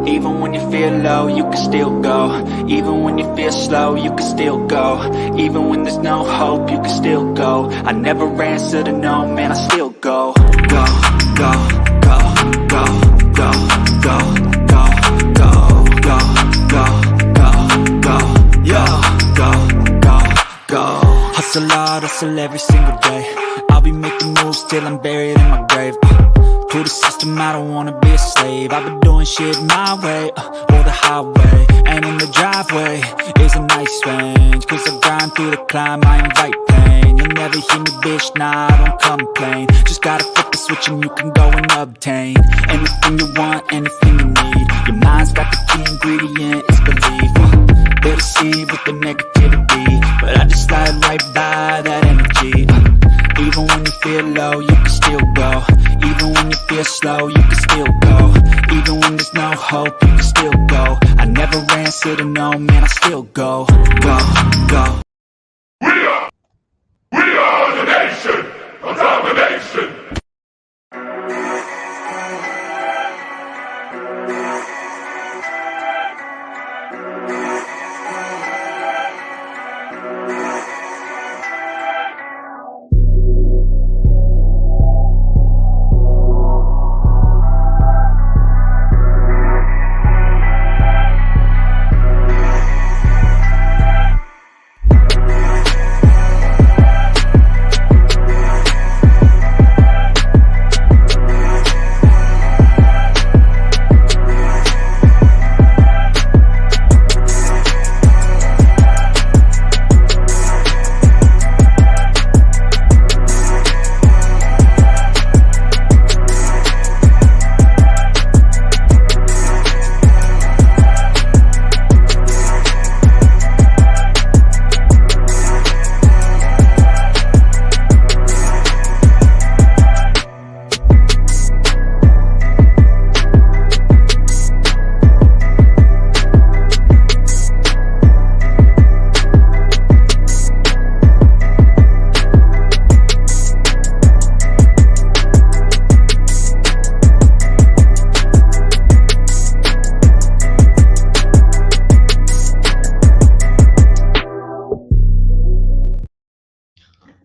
Even when you feel low, you can still go. Even when you feel slow, you can still go. Even when there's no hope, you can still go. I never answer to no, man, I still go. Go, go, go, go, go, go, go, go, go, go, go, go, yo, go, go, go. Hustle hard, hustle every single day. I'll be making moves till I'm buried in my grave. To the system, I don't wanna be a slave. I've been doing shit my way, or the highway. And in the driveway is a nice range. Cause I grind through the climb, I invite pain. You'll never hear me, bitch, nah, I don't complain. Just gotta flip the switch and you can go and obtain anything you want, anything you need. Your mind's got the key ingredient, it's belief. They deceive with the negativity, but I just slide right by that energy. Even when you feel low, you can still go. Even when you feel slow, you can still go. Even when there's no hope, you can still go. I never answer to no, man, I still go. Go, go. We are the nation of domination.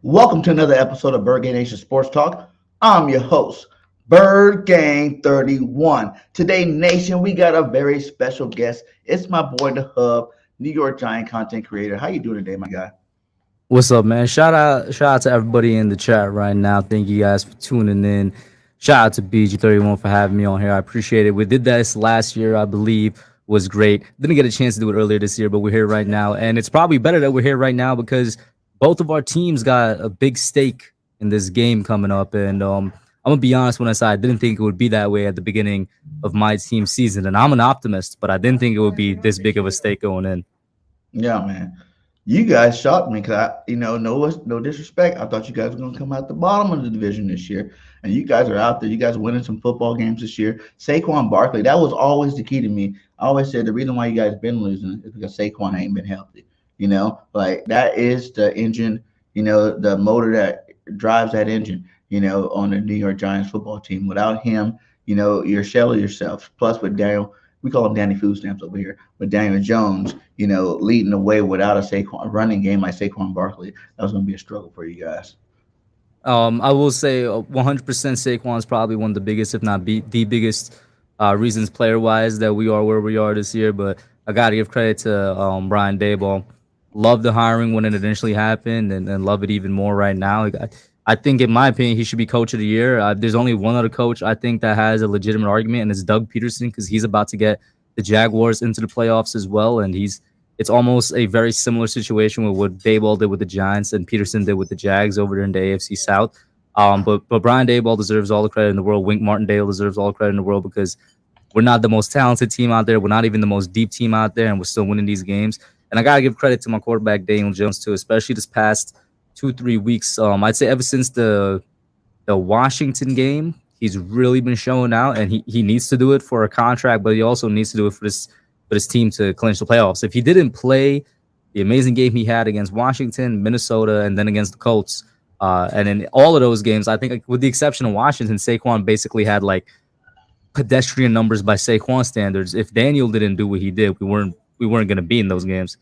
Welcome to another episode of Bird Gang Nation Sports Talk. I'm your host, Bird Gang 31. Today, Nation, we got a very special guest. It's my boy, The Hub, New York Giant content creator. How you doing today, my guy? What's up, man? Shout out to everybody in the chat right now. Thank you guys for tuning in. Shout out to BG31 for having me on here. I appreciate it. We did this last year, I believe. Was great. Didn't get a chance to do it earlier this year, but we're here right now. And it's probably better that we're here right now because both of our teams got a big stake in this game coming up. And I'm going to be honest when I say I didn't think it would be that way at the beginning of my team season. And I'm an optimist, but I didn't think it would be this big of a stake going in. Yeah, man. You guys shocked me because no disrespect. I thought you guys were going to come out the bottom of the division this year. And you guys are out there. You guys are winning some football games this year. Saquon Barkley, that was always the key to me. I always said the reason why you guys been losing is because Saquon ain't been healthy. Like that is the engine, the motor that drives that engine, on the New York Giants football team. Without him, you're a shell of yourself. Plus with Daniel, we call him Danny Food Stamps over here, with Daniel Jones, leading the way without a running game like Saquon Barkley, that was going to be a struggle for you guys. I will say 100% Saquon is probably one of the biggest, if not the biggest reasons player-wise that we are where we are this year. But I got to give credit to Brian Daboll. Love the hiring when it initially happened and love it even more right now. I think, in my opinion, he should be coach of the year. There's only one other coach I think that has a legitimate argument, and it's Doug Peterson, because he's about to get the Jaguars into the playoffs as well. And it's almost a very similar situation with what Daboll did with the Giants and Peterson did with the Jags over there in the AFC South. But Brian Daboll deserves all the credit in the world. Wink Martindale deserves all the credit in the world because we're not the most talented team out there. We're not even the most deep team out there, and we're still winning these games. And I got to give credit to my quarterback, Daniel Jones, too, especially this past 2-3 weeks. I'd say ever since the Washington game, he's really been showing out, and he needs to do it for a contract, but he also needs to do it for this team to clinch the playoffs. If he didn't play the amazing game he had against Washington, Minnesota, and then against the Colts, and in all of those games, I think with the exception of Washington, Saquon basically had like pedestrian numbers by Saquon standards. If Daniel didn't do what he did, we weren't going to be in those games.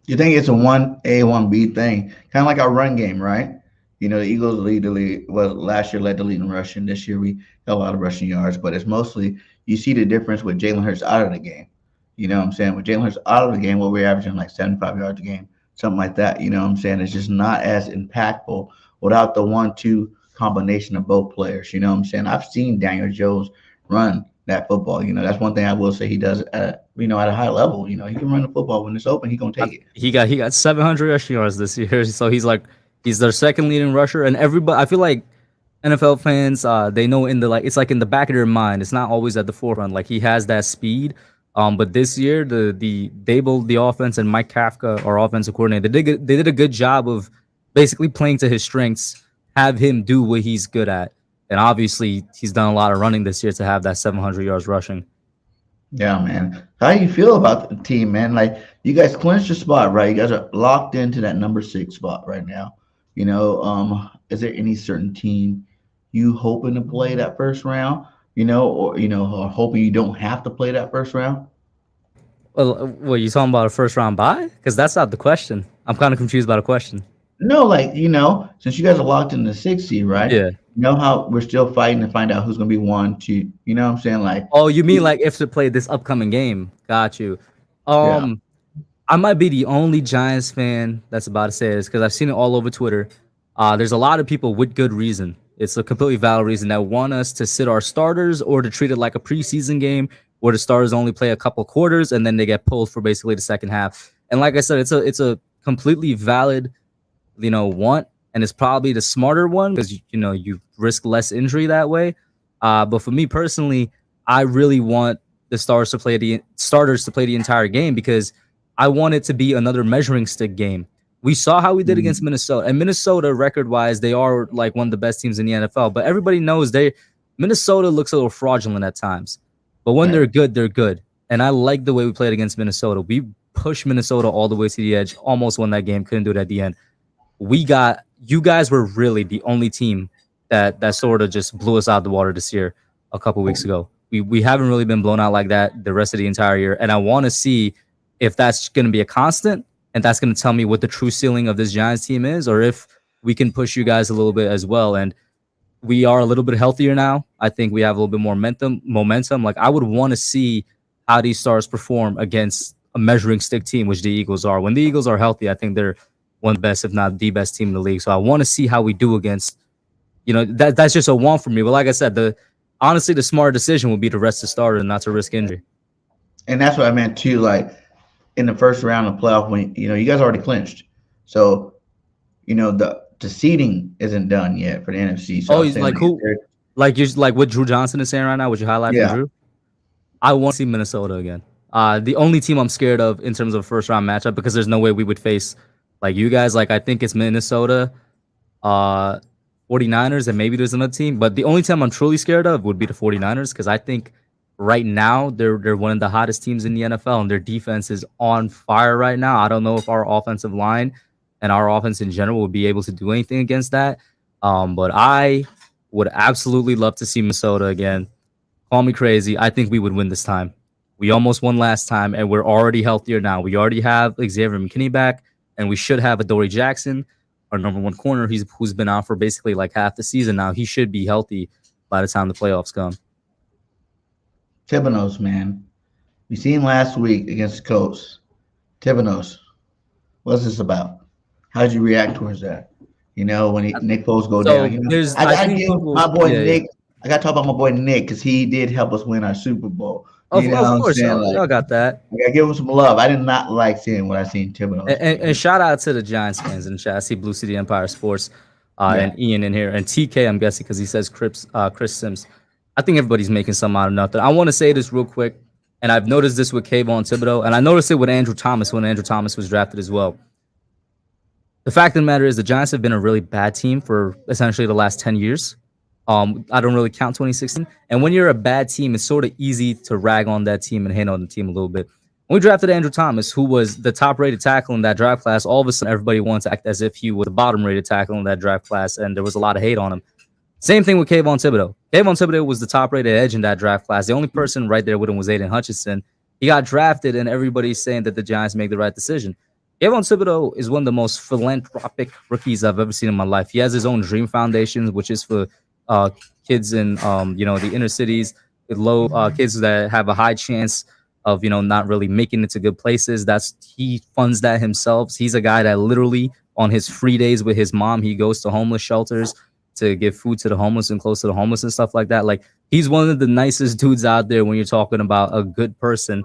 You think it's a 1A, 1B thing, kind of like our run game, right? The Eagles lead the league. Well, last year led the league in rushing. This year we got a lot of rushing yards, but it's mostly you see the difference with Jalen Hurts out of the game. You know what I'm saying? With Jalen Hurts out of the game, we're averaging like 75 yards a game, something like that. You know what I'm saying? It's just not as impactful without the 1-2 combination of both players. You know what I'm saying? I've seen Daniel Jones run that football. That's one thing I will say he does at a high level. He can run the football when it's open. He's gonna take it. He got 700 rushing yards this year, so he's their second leading rusher. And everybody, I feel like NFL fans, they know it's like in the back of their mind. It's not always at the forefront. Like he has that speed. But this year, the Dable, the offense, and Mike Kafka, our offensive coordinator, they did a good job of basically playing to his strengths, have him do what he's good at. And obviously, he's done a lot of running this year to have that 700 yards rushing. Yeah, man. How do you feel about the team, man? Like, you guys clinched your spot, right? You guys are locked into that number 6 spot right now. Is there any certain team you hoping to play that first round? Or hoping you don't have to play that first round? Well, what you talking about a first round bye? Because that's not the question. I'm kind of confused by the question. No, since you guys are locked in the 6th seed, right? Yeah. You know how we're still fighting to find out who's going to be 1, 2. You know what I'm saying? Like, oh, you mean like if to play this upcoming game? Got you. Yeah. I might be the only Giants fan that's about to say this because I've seen it all over Twitter. There's a lot of people with good reason. It's a completely valid reason that want us to sit our starters or to treat it like a preseason game where the starters only play a couple quarters and then they get pulled for basically the second half. And like I said, it's a completely valid, want, and it's probably the smarter one because you risk less injury that way. But for me personally, I really want the starters to play the entire game because I want it to be another measuring stick game. We saw how we did against Minnesota, and Minnesota record-wise, they are like one of the best teams in the NFL. But everybody knows Minnesota looks a little fraudulent at times. But when they're good, they're good. And I like the way we played against Minnesota. We pushed Minnesota all the way to the edge, almost won that game, couldn't do it at the end. You guys were really the only team that sort of just blew us out of the water this year a couple weeks ago. We haven't really been blown out like that the rest of the entire year. And I want to see if that's going to be a constant and that's going to tell me what the true ceiling of this Giants team is, or if we can push you guys a little bit as well. And we are a little bit healthier now. I think we have a little bit more momentum. Like, I would want to see how these stars perform against a measuring stick team, which the Eagles are. When the Eagles are healthy, I think they're one of the best, if not the best team in the league. So I want to see how we do against, that's just a want for me. But like I said, honestly, the smart decision would be to rest the starter and not to risk injury. And that's what I meant too. Like, in the first round of playoff, when you guys already clinched, so the seeding isn't done yet for the NFC. So like who? Like what Drew Johnson is saying right now. Would you highlight for Drew? I want to see Minnesota again. The only team I'm scared of in terms of a first round matchup, because there's no way we would face like you guys. Like, I think it's Minnesota, 49ers, and maybe there's another team. But the only team I'm truly scared of would be the 49ers, because I think right now they're one of the hottest teams in the NFL, and their defense is on fire right now. I don't know if our offensive line and our offense in general will be able to do anything against that. But I would absolutely love to see Minnesota again. Call me crazy. I think we would win this time. We almost won last time, and we're already healthier now. We already have Xavier McKinney back, and we should have Adoree Jackson, our number one corner, who's been out for basically like half the season now. He should be healthy by the time the playoffs come. Thibodeau's, man. We seen last week against the Colts. Thibodeau's. What's this about? How did you react towards that? When Nick Foles go down. I give my boy Nick. I got to talk about my boy Nick because he did help us win our Super Bowl. Of course, y'all got that. I got to give him some love. I did not like seeing what I seen Thibodeau. And shout out to the Giants fans in the chat. I see Blue City Empire Sports and Ian in here. And TK, I'm guessing, because he says Chris Sims. I think everybody's making something out of nothing. I want to say this real quick, and I've noticed this with Kayvon Thibodeau, and I noticed it with Andrew Thomas when Andrew Thomas was drafted as well. The fact of the matter is the Giants have been a really bad team for essentially the last 10 years. I don't really count 2016. And when you're a bad team, it's sort of easy to rag on that team and hate on the team a little bit. When we drafted Andrew Thomas, who was the top-rated tackle in that draft class, all of a sudden everybody wanted to act as if he was the bottom-rated tackle in that draft class, and there was a lot of hate on him. Same thing with Kayvon Thibodeau. Kayvon Thibodeau was the top-rated edge in that draft class. The only person right there with him was Aiden Hutchinson. He got drafted, and everybody's saying that the Giants make the right decision. Kayvon Thibodeau is one of the most philanthropic rookies I've ever seen in my life. He has his own Dream Foundation, which is for uh, kids in the inner cities, with low kids that have a high chance of not really making it to good places. He funds that himself. He's a guy that literally on his free days with his mom, he goes to homeless shelters to give food to the homeless and close to the homeless and stuff like that. Like, he's one of the nicest dudes out there when you're talking about a good person.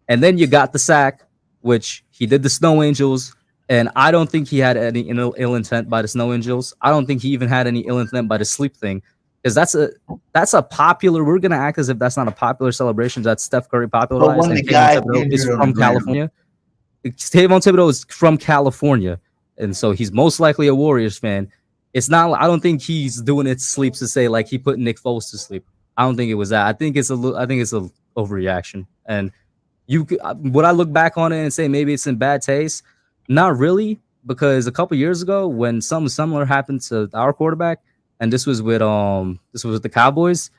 And then you got the sack, which he did the Snow Angels, and I don't think he had any ill intent by the Snow Angels. I don't think he even had any ill intent by the sleep thing, because that's a popular. We're gonna act as if that's not a popular celebration that Steph Curry popularized. when And the Kayvon guy Thibodeau is injured on from the ground. California. Kayvon Thibodeau is from California, and so he's most likely a Warriors fan. It's not. I don't think he's doing it sleeps to say like he put Nick Foles to sleep. I don't think it was that. I think it's a overreaction. And would I look back on it and say maybe it's in bad taste? Not really, because a couple years ago when something similar happened to our quarterback, and this was with the Cowboys.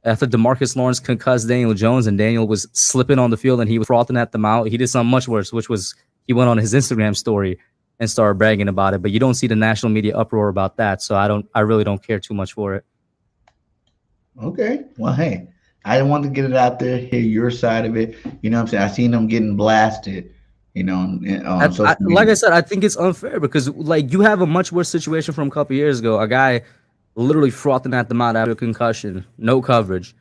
After DeMarcus Lawrence concussed Daniel Jones and Daniel was slipping on the field and he was frothing at the mouth, he did something much worse, which was he went on his Instagram story and started bragging about it. But you don't see the national media uproar about that, so I really don't care too much for it. Okay. Well, hey, I want to get it out there, hear your side of it. You know what I'm saying? I seen them getting blasted, on social media. Like I said, I think it's unfair because like you have a much worse situation from a couple years ago. A guy literally frothing at the mouth after a concussion, no coverage.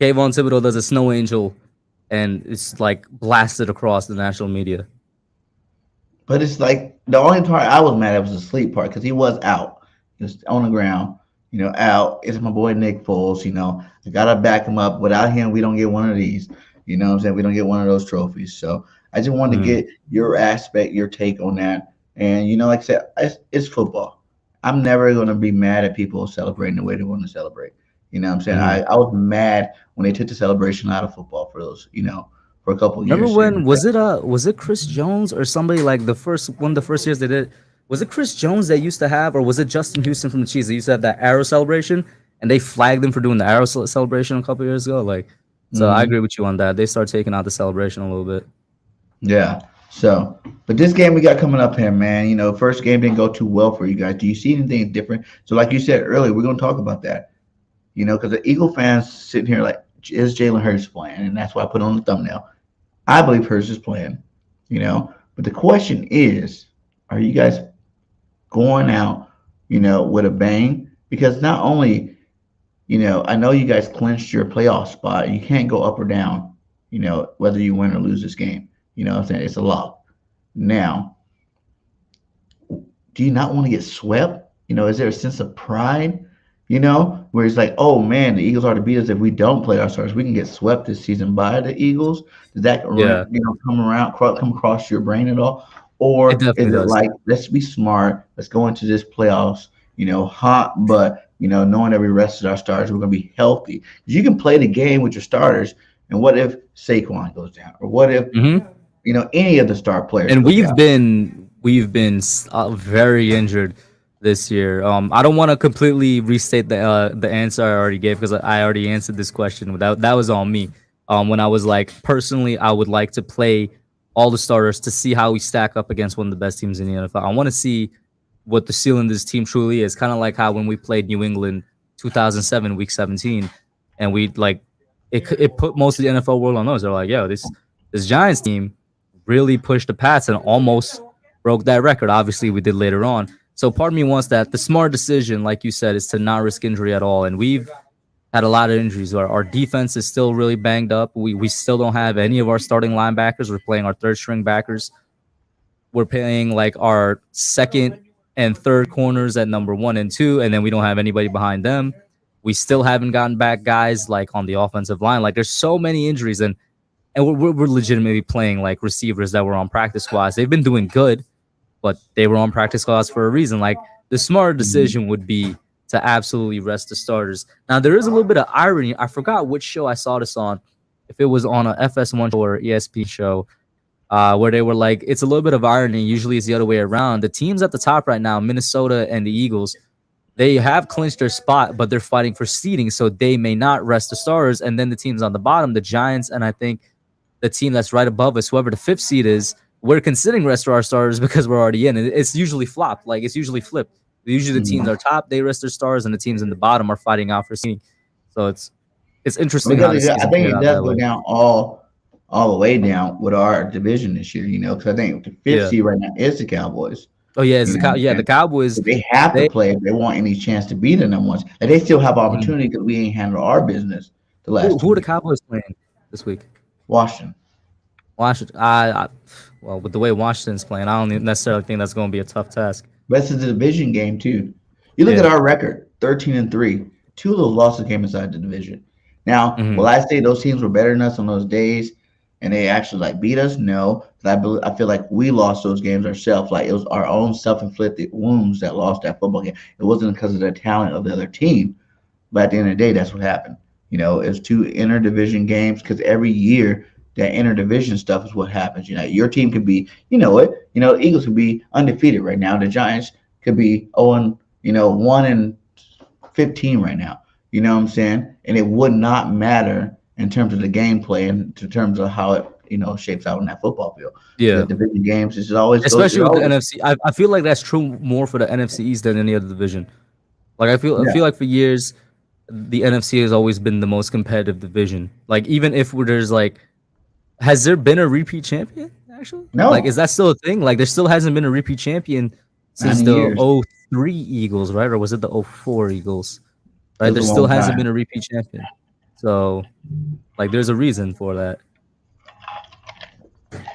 Kayvon Thibodeau does a Snow Angel, and it's like blasted across the national media. But it's like the only part I was mad at was the sleep part because he was out. He was on the ground, out. It's my boy Nick Foles, I gotta back him up. Without him, we don't get one of these. You know what I'm saying? We don't get one of those trophies. So I just wanted to get your aspect, your take on that. And like I said, it's football. I'm never gonna be mad at people celebrating the way they want to celebrate. You know what I'm saying? I was mad when they took the celebration out of football for those, for a couple of years. Remember when was it Chris Jones or somebody like one of the first years they did? Was it Chris Jones that used to have, or was it Justin Houston from the Chiefs? They used to have that arrow celebration, and they flagged him for doing the arrow celebration a couple years ago. Like, so I agree with you on that. They start taking out the celebration a little bit. Yeah. So, but this game we got coming up here, man. First game didn't go too well for you guys. Do you see anything different? So, like you said earlier, we're going to talk about that. Because the Eagle fans sitting here like, is Jalen Hurts playing? And that's why I put on the thumbnail. I believe Hurts is playing. But the question is, are you guys going out, with a bang? Because not only, I know you guys clinched your playoff spot. You can't go up or down, whether you win or lose this game. What I'm saying? It's a lock. Now, do you not want to get swept? Is there a sense of pride, where it's like, oh man, the Eagles are to beat us if we don't play our starters. We can get swept this season by the Eagles. Does that come across your brain at all? Or is it like, let's be smart, let's go into this playoffs, hot, but knowing that we rested our starters, we're gonna be healthy. You can play the game with your starters, and what if Saquon goes down? Or what if any of the star players. And we've been very injured this year. I don't want to completely restate the answer I already gave because I already answered this question. That was on me. When I was like, personally, I would like to play all the starters to see how we stack up against one of the best teams in the NFL. I want to see what the ceiling of this team truly is. Kind of like how when we played New England 2007, week 17, and we like it put most of the NFL world on us. They're like, yo, this Giants team really pushed the Pats and almost broke that record. Obviously, we did later on. So part of me wants that. The smart decision, like you said, is to not risk injury at all. And we've had a lot of injuries. Our defense is still really banged up. We still don't have any of our starting linebackers. We're playing our third string backers. We're playing like our second and third corners at number 1 and 2, and then we don't have anybody behind them. We still haven't gotten back guys like on the offensive line. Like there's so many injuries, and we're legitimately playing like receivers that were on practice squads. They've been doing good, but they were on practice squads for a reason. Like the smarter decision would be to absolutely rest the starters. Now there is a little bit of irony. I forgot which show I saw this on. If it was on a FS1 show or ESPN show, where they were like, it's a little bit of irony. Usually it's the other way around. The teams at the top right now, Minnesota and the Eagles, they have clinched their spot, but they're fighting for seeding, so they may not rest the starters. And then the teams on the bottom, the Giants, and I think the team that's right above us, whoever the fifth seed is, we're considering rest of our starters because we're already in. And it's usually flopped, like it's usually flipped. Usually the teams are top, they rest their stars, and the teams in the bottom are fighting out for seeding. So it's interesting how the Because I season think played it out does that go way. down all the way down with our division this year, because I think the fifth Yeah. seed right now is the Cowboys. Oh yeah, it's You the know, the and Cowboys. they have to They play if they want any chance to be the number ones. And they still have mhm. opportunity because we ain't handled our business the last Who 2 are the weeks. Cowboys playing this week? Washington. Washington. Well, with the way Washington's playing, I don't necessarily think that's going to be a tough task. But it's a division game too. You look at Yeah. our record, 13-3. Two of those losses came inside the division. Now, will Hmm. I say those teams were better than us on those days and they actually like beat us? No. I feel like we lost those games ourselves. Like it was our own self-inflicted wounds that lost that football game. It wasn't because of the talent of the other team. But at the end of the day, that's what happened. It's two interdivision games because every year that interdivision stuff is what happens. Your team could be, the Eagles could be undefeated right now. The Giants could be 1-15 right now. You know what I'm saying? And it would not matter in terms of the gameplay and in terms of how it, shapes out on that football field. The Yeah. division games is always Especially with the always, NFC. I feel like that's true more for the NFC East than any other division. Like I yeah. feel like for years the NFC has always been the most competitive division. Like even if there's like, has there been a repeat champion actually? Like is No, that still a thing? Like there still hasn't been a repeat champion not since in the years. '03 Eagles, right? Or was it the '04 Eagles? It Right? was There a still long hasn't been time. a repeat champion. So like there's a reason for that.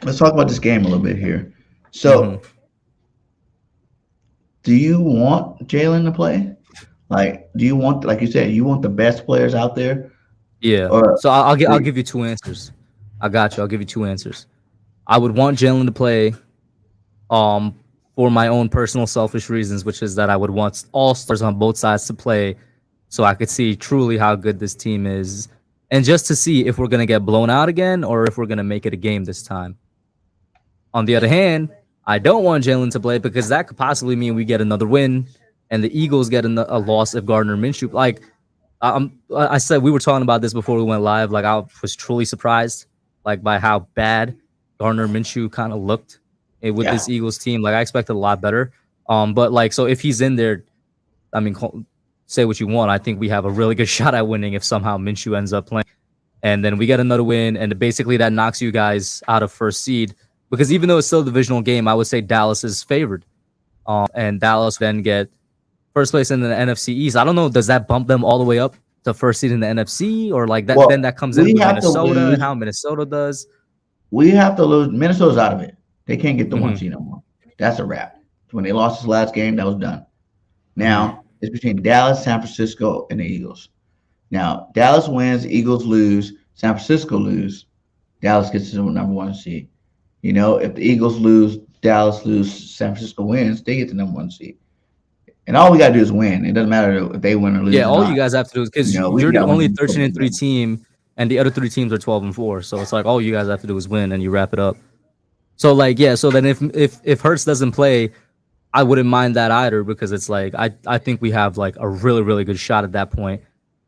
Let's talk about this game a little bit here. Hmm. So, do you want Jalen to play? Like, do you want, like you said, you want the best players out there, Yeah. or So I'll give you two answers. I got you. I'll give you two answers. I would want Jalen to play um for my own personal selfish reasons, which is that I would want all stars on both sides to play so I could see truly how good this team is and just to see if we're going to get blown out again or if we're going to make it a game this time. On the other hand, I don't want Jalen to play because that could possibly mean we get another win and the Eagles get a loss if Gardner Minshew. Like, I said, we were talking about this before we went live. Like, I was truly surprised, like, by how bad Gardner Minshew kind of looked with yeah, this Eagles team. Like, I expected a lot better. But like, so if he's in there, I mean, say what you want. I think we have a really good shot at winning if somehow Minshew ends up playing and then we get another win, and basically that knocks you guys out of first seed. Because even though it's still a divisional game, I would say Dallas is favored, and Dallas then get first place in the NFC East. I don't know, does that bump them all the way up to first seed in the NFC, or like that? Then well, that comes in we with have to Minnesota and lose. how Minnesota does. We have to lose. Minnesota's out of it. They can't get the one Hmm. seed no more. That's a wrap. When they lost this last game, that was done. Hmm. Now it's between Dallas, San Francisco, and the Eagles. Now Dallas wins, Eagles lose, San Francisco lose. Dallas gets to the number one seed. If the Eagles lose, Dallas lose, San Francisco wins, they get the number one seed. And all we gotta do is win. It doesn't matter if they win or lose Yeah, or all you not. guys have to do is because We you're just the gotta win only the 13 football and 3 game. team, and the other three teams are 12-4. So it's like all you guys have to do is win, and you wrap it up. So like yeah, so then if Hurts doesn't play, I wouldn't mind that either because it's like I think we have like a really really good shot at that point,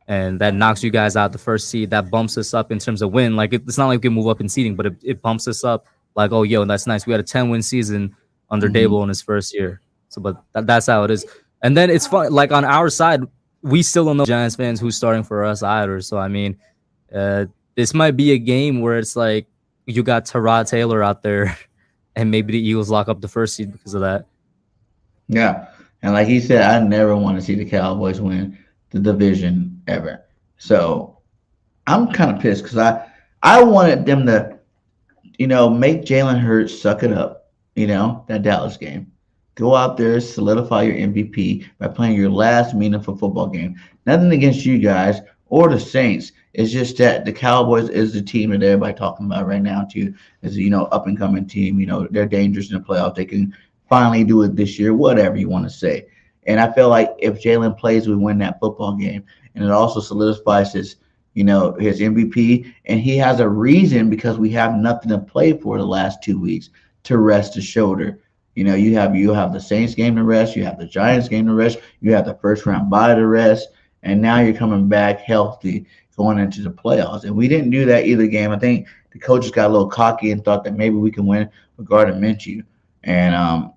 and that knocks you guys out the first seed. That bumps us up in terms of win. Like it's not like we can move up in seeding, but it bumps us up. Like oh yo, that's nice. We had a 10-win season under Mhm. Dable in his first year. So but that's how it is. And then it's fun. Like on our side, we still don't know Giants fans who's starting for us either. So I mean, uh, this might be a game where it's like you got Tyrod Taylor out there, and maybe the Eagles lock up the first seed because of that. Yeah. And like he said, I never want to see the Cowboys win the division ever. So I'm kind of pissed because I wanted them to, make Jalen Hurts suck it up, that Dallas game. Go out there, solidify your MVP by playing your last meaningful football game. Nothing against you guys or the Saints. It's just that the Cowboys is the team that everybody talking about right now too. Is up and coming team. They're dangerous in the playoffs. They can finally do it this year, whatever you want to say. And I feel like if Jalen plays, we win that football game, and it also solidifies his MVP, and he has a reason because we have nothing to play for the last 2 weeks to rest his shoulder You have the Saints game to rest, you have the Giants game to rest, you have the first round bye to rest, and now you're coming back healthy going into the playoffs. And we didn't do that either game. I think the coaches got a little cocky and thought that maybe we can win regarding Minshew, and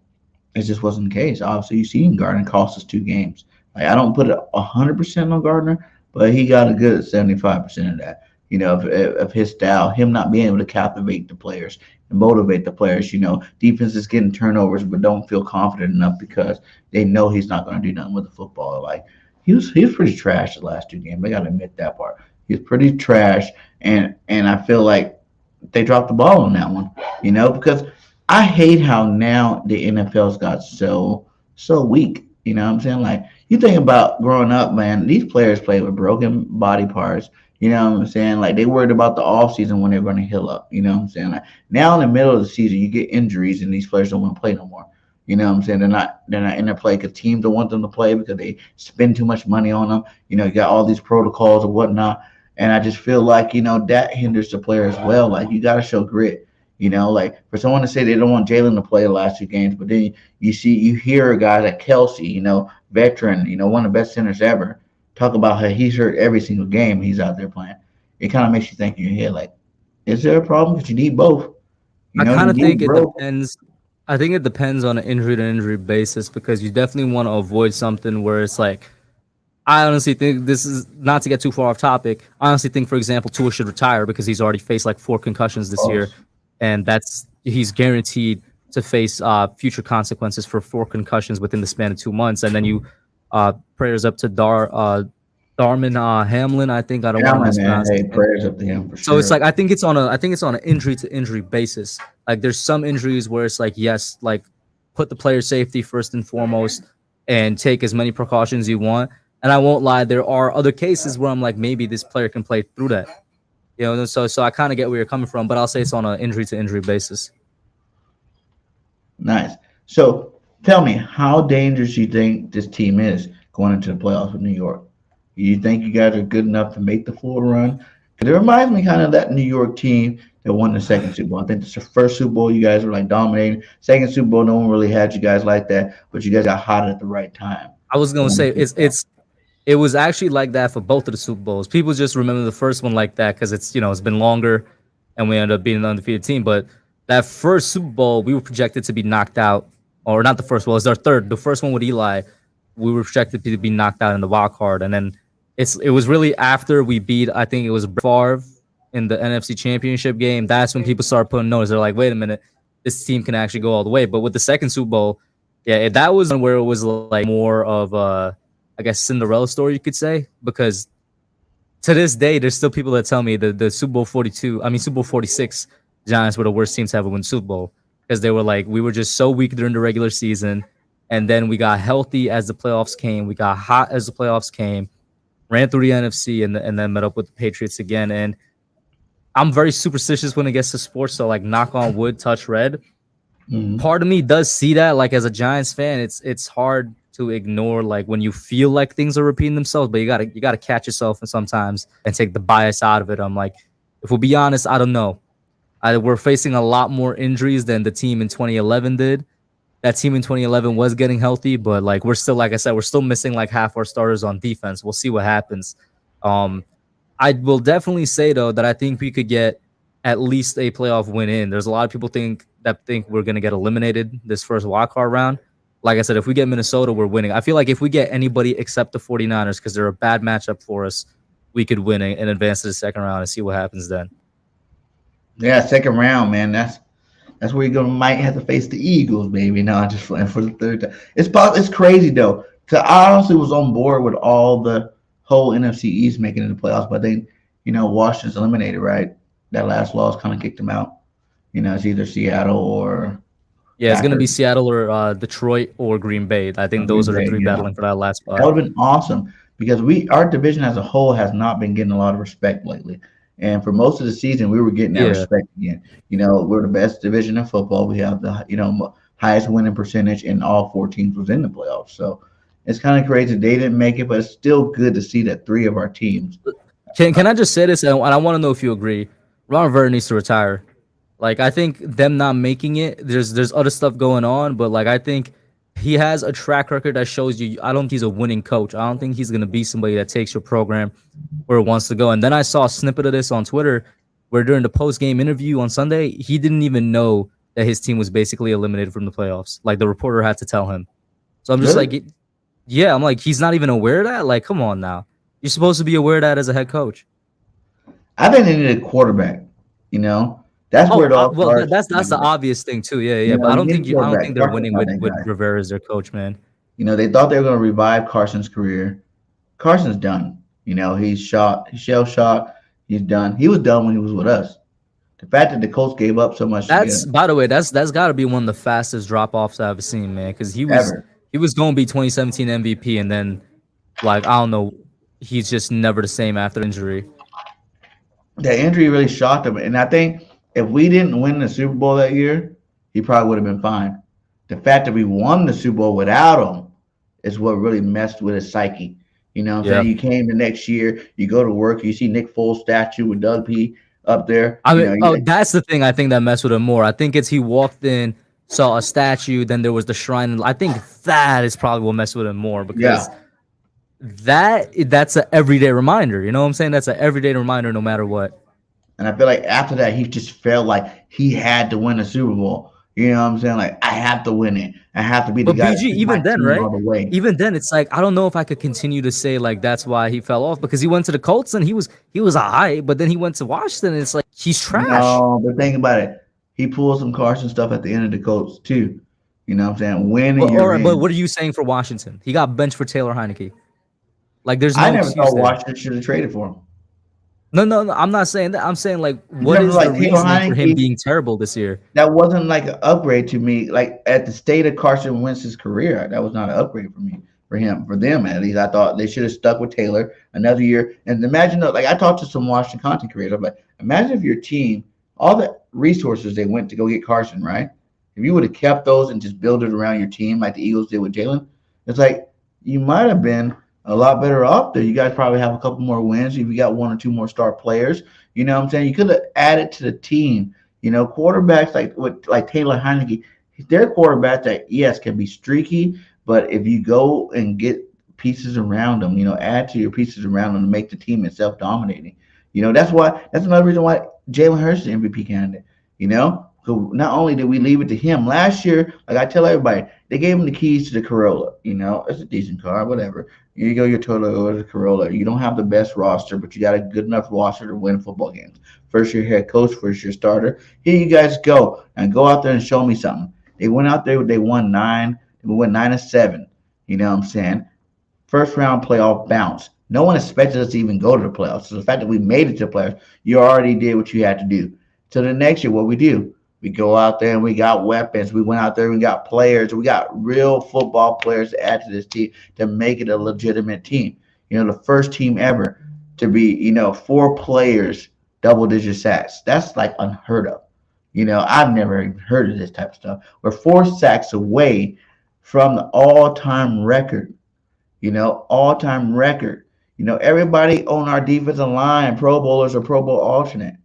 it just wasn't the case. Obviously, you seen Gardner cost us 2 games. Like, I don't put it 100% on Gardner, but he got a good 75% of that. Of his style, him not being able to captivate the players and motivate the players. Defense is getting turnovers, but don't feel confident enough because they know he's not going to do nothing with the football. Like, he was pretty trash the last 2 games. I got to admit that part. He was pretty trash, and I feel like they dropped the ball on that one. Because I hate how now the NFL's got so weak. You know what I'm saying? Like, you think about growing up, man, these players play with broken body parts. You know what I'm saying? Like, they worried about the off season when they're going to heal up. You know what I'm saying? Like, now in the middle of the season, you get injuries and these players don't want to play no more. You know what I'm saying? They're not in their play because teams don't want them to play because they spend too much money on them. You got all these protocols and whatnot. And I just feel like, that hinders the player as well. Like, you got to show grit. Like, for someone to say they don't want Jalen to play the last 2 games, but then you hear a guy like Kelsey, veteran, one of the best centers ever, talk about how he's hurt every single game he's out there playing. It kind of makes you think in your head, like, is there a problem? Because you need both. I kind of think it depends. I think it depends on an injury to injury basis because you definitely want to avoid something where it's like, I honestly think this is not to get too far off topic. I honestly think, for example, Tua should retire because he's already faced like 4 concussions this year, and he's guaranteed to face future consequences for 4 concussions within the span of 2 months. And then you prayers up to Darman Hamlin. I think I don't want to mispronounce. Hey, prayers up to him for sure. So it's like I think it's on an injury to injury basis. Like, there's some injuries where it's like, yes, like, put the player safety first and foremost and take as many precautions you want. And I won't lie, there are other cases where I'm like, maybe this player can play through that. So I kind of get where you're coming from, but I'll say it's on an injury to injury basis. Nice. So tell me, how dangerous do you think this team is going into the playoffs with New York? Do you think you guys are good enough to make the full run? Because it reminds me kind of that New York team that won the second Super Bowl. I think it's the first Super Bowl you guys were like dominating. Second Super Bowl, no one really had you guys like that, but you guys got hot at the right time. I was gonna say it was actually like that for both of the Super Bowls. People just remember the first one like that because it's been longer, and we ended up being an undefeated team. But that first Super Bowl, we were projected to be knocked out, or not the first one. It was our third. The first one with Eli, we were projected to be knocked out in the wild card, and then it was really after we beat, I think it was Favre in the NFC Championship game. That's when people started putting notice. They're like, wait a minute, this team can actually go all the way. But with the second Super Bowl, yeah, that was where it was like more of a, I guess, Cinderella story, you could say, because to this day, there's still people that tell me the Super Bowl 46 Giants were the worst teams to ever win Super Bowl because they were like, we were just so weak during the regular season, and then we got healthy as the playoffs came, we got hot as the playoffs came, ran through the NFC, and then met up with the Patriots again. And I'm very superstitious when it gets to sports, so like, knock on wood, touch red. Mm-hmm. Part of me does see that, like, as a Giants fan, it's hard to ignore, like, when you feel like things are repeating themselves, but you gotta catch yourself and sometimes and take the bias out of it. I'm like, if we'll be honest, I don't know. We're facing a lot more injuries than the team in 2011 did. That team in 2011 was getting healthy, but like, we're still, like I said, we're still missing like half our starters on defense. We'll see what happens. I will definitely say though that I think we could get at least a playoff win in. There's a lot of people think we're gonna get eliminated this first wildcard round. Like I said, if we get Minnesota, we're winning. I feel like if we get anybody except the 49ers, because they're a bad matchup for us, we could win and advance to the second round and see what happens then. Yeah, second round, man. That's where you're might have to face the Eagles, baby. No, just for the third time. It's crazy though. Cause I honestly was on board with all the whole NFC East making it in the playoffs, but then Washington's eliminated, right? That last loss kind of kicked them out. It's either Seattle or it's going to be Seattle or Detroit or Green Bay. I think those are the three battling for that last spot. That would have been awesome because our division as a whole has not been getting a lot of respect lately. And for most of the season, we were getting that respect again. We're the best division in football. We have the highest winning percentage, and all 4 teams was in the playoffs. So it's kind of crazy they didn't make it, but it's still good to see that 3 of our teams. Can I just say this? And I want to know if you agree. Ron Rivera needs to retire. Like I think them not making it, there's other stuff going on, but like I think he has a track record that shows you. I don't think he's a winning coach. I don't think he's gonna be somebody that takes your program where it wants to go. And then I saw a snippet of this on Twitter where during the post game interview on Sunday, he didn't even know that his team was basically eliminated from the playoffs. Like the reporter had to tell him. So I'm just Really? like, yeah, I'm like, he's not even aware of that. Like, come on now, you're supposed to be aware of that as a head coach. I think they need a quarterback. You know, that's where Oh, it all well, starts. that's the obvious thing too. Yeah, yeah. You But know, I you don't need think a I don't quarterback. think they're Carson's winning not with that guy. Rivera as their coach, man. You know, they thought they were going to revive Carson's career. Carson's done. You know, he's shot. He's shell shocked. He's done. He was done when he was with us. The fact that the Colts gave up so much to get That's him by the way, that's got to be one of the fastest drop offs I've seen, man. Because ever. he was going to be 2017 MVP, and then like I don't know, he's just never the same after injury. That injury really shocked him. And I think if we didn't win the Super Bowl that year, he probably would have been fine. The fact that we won the Super Bowl without him is what really messed with his psyche. You know what I'm Yeah, saying? You came the next year, you go to work, you see Nick Foles' statue with Doug P up there. I You mean, know, oh, you, that's the thing I think that messed with him more. I think it's he walked in, saw a statue, then there was the shrine. And I think that is probably what messed with him more yeah. because that's an everyday reminder. You know what I'm saying? That's an everyday reminder, no matter what. And I feel like after that, he just felt like he had to win the Super Bowl. You know what I'm saying? Like, I have to win it. I have to be the But guy that BG, took my even then, team right? all the way. Even then, it's like I don't know if I could continue to say like that's why he fell off because he went to the Colts and he was alright, but then he went to Washington and it's like he's trash. No, but think about it. He pulled some Carson stuff at the end of the Colts, too. You know what I'm saying? Win and But all you're right, but in. what are you saying for Washington? He got benched for Taylor Heineke. Like there's I no never excuse thought there. Washington should have traded for him. No. I'm not saying that. I'm saying like, In what terms of is the like Taylor reasoning for him Heineke, being terrible this year? that wasn't like an upgrade to me. Like at the state of Carson Wentz's career, that was not an upgrade for me, for him, for them at least. I thought they should have stuck with Taylor another year. And imagine, like I talked to some Washington content creators. I'm like, imagine if your team, all the resources they went to go get Carson, right? If you would have kept those and just built it around your team like the Eagles did with Jalen, it's like you might have been a lot better off there. You guys probably have a couple more wins if you got one or two more star players. You know what I'm saying? You could have added to the team. You know, quarterbacks like Taylor Heineke, they're quarterbacks that yes can be streaky, but if you go and get pieces around them, you know, add to your pieces around them to make the team itself dominating. You know, that's another reason why Jalen Hurts is the MVP candidate. You know, so not only did we leave it to him last year, like I tell everybody, they gave him the keys to the Corolla. You know, it's a decent car, whatever. You go your Toyota or the Corolla. You don't have the best roster, but you got a good enough roster to win football games. First year head coach, first year starter. Here you guys go and go out there and show me something. They went out there, they won 9. They went 9-7. You know what I'm saying? First round playoff bounce. No one expected us to even go to the playoffs. So the fact that we made it to the playoffs, you already did what you had to do. So the next year, what we do? We go out there and we got weapons. We went out there and we got players. We got real football players to add to this team to make it a legitimate team. You know, the first team ever to be, you know, 4 players, double-digit sacks. That's like unheard of. You know, I've never even heard of this type of stuff. We're 4 sacks away from the all-time record. You know, all-time record. You know, everybody on our defensive line, Pro Bowlers or Pro Bowl alternate.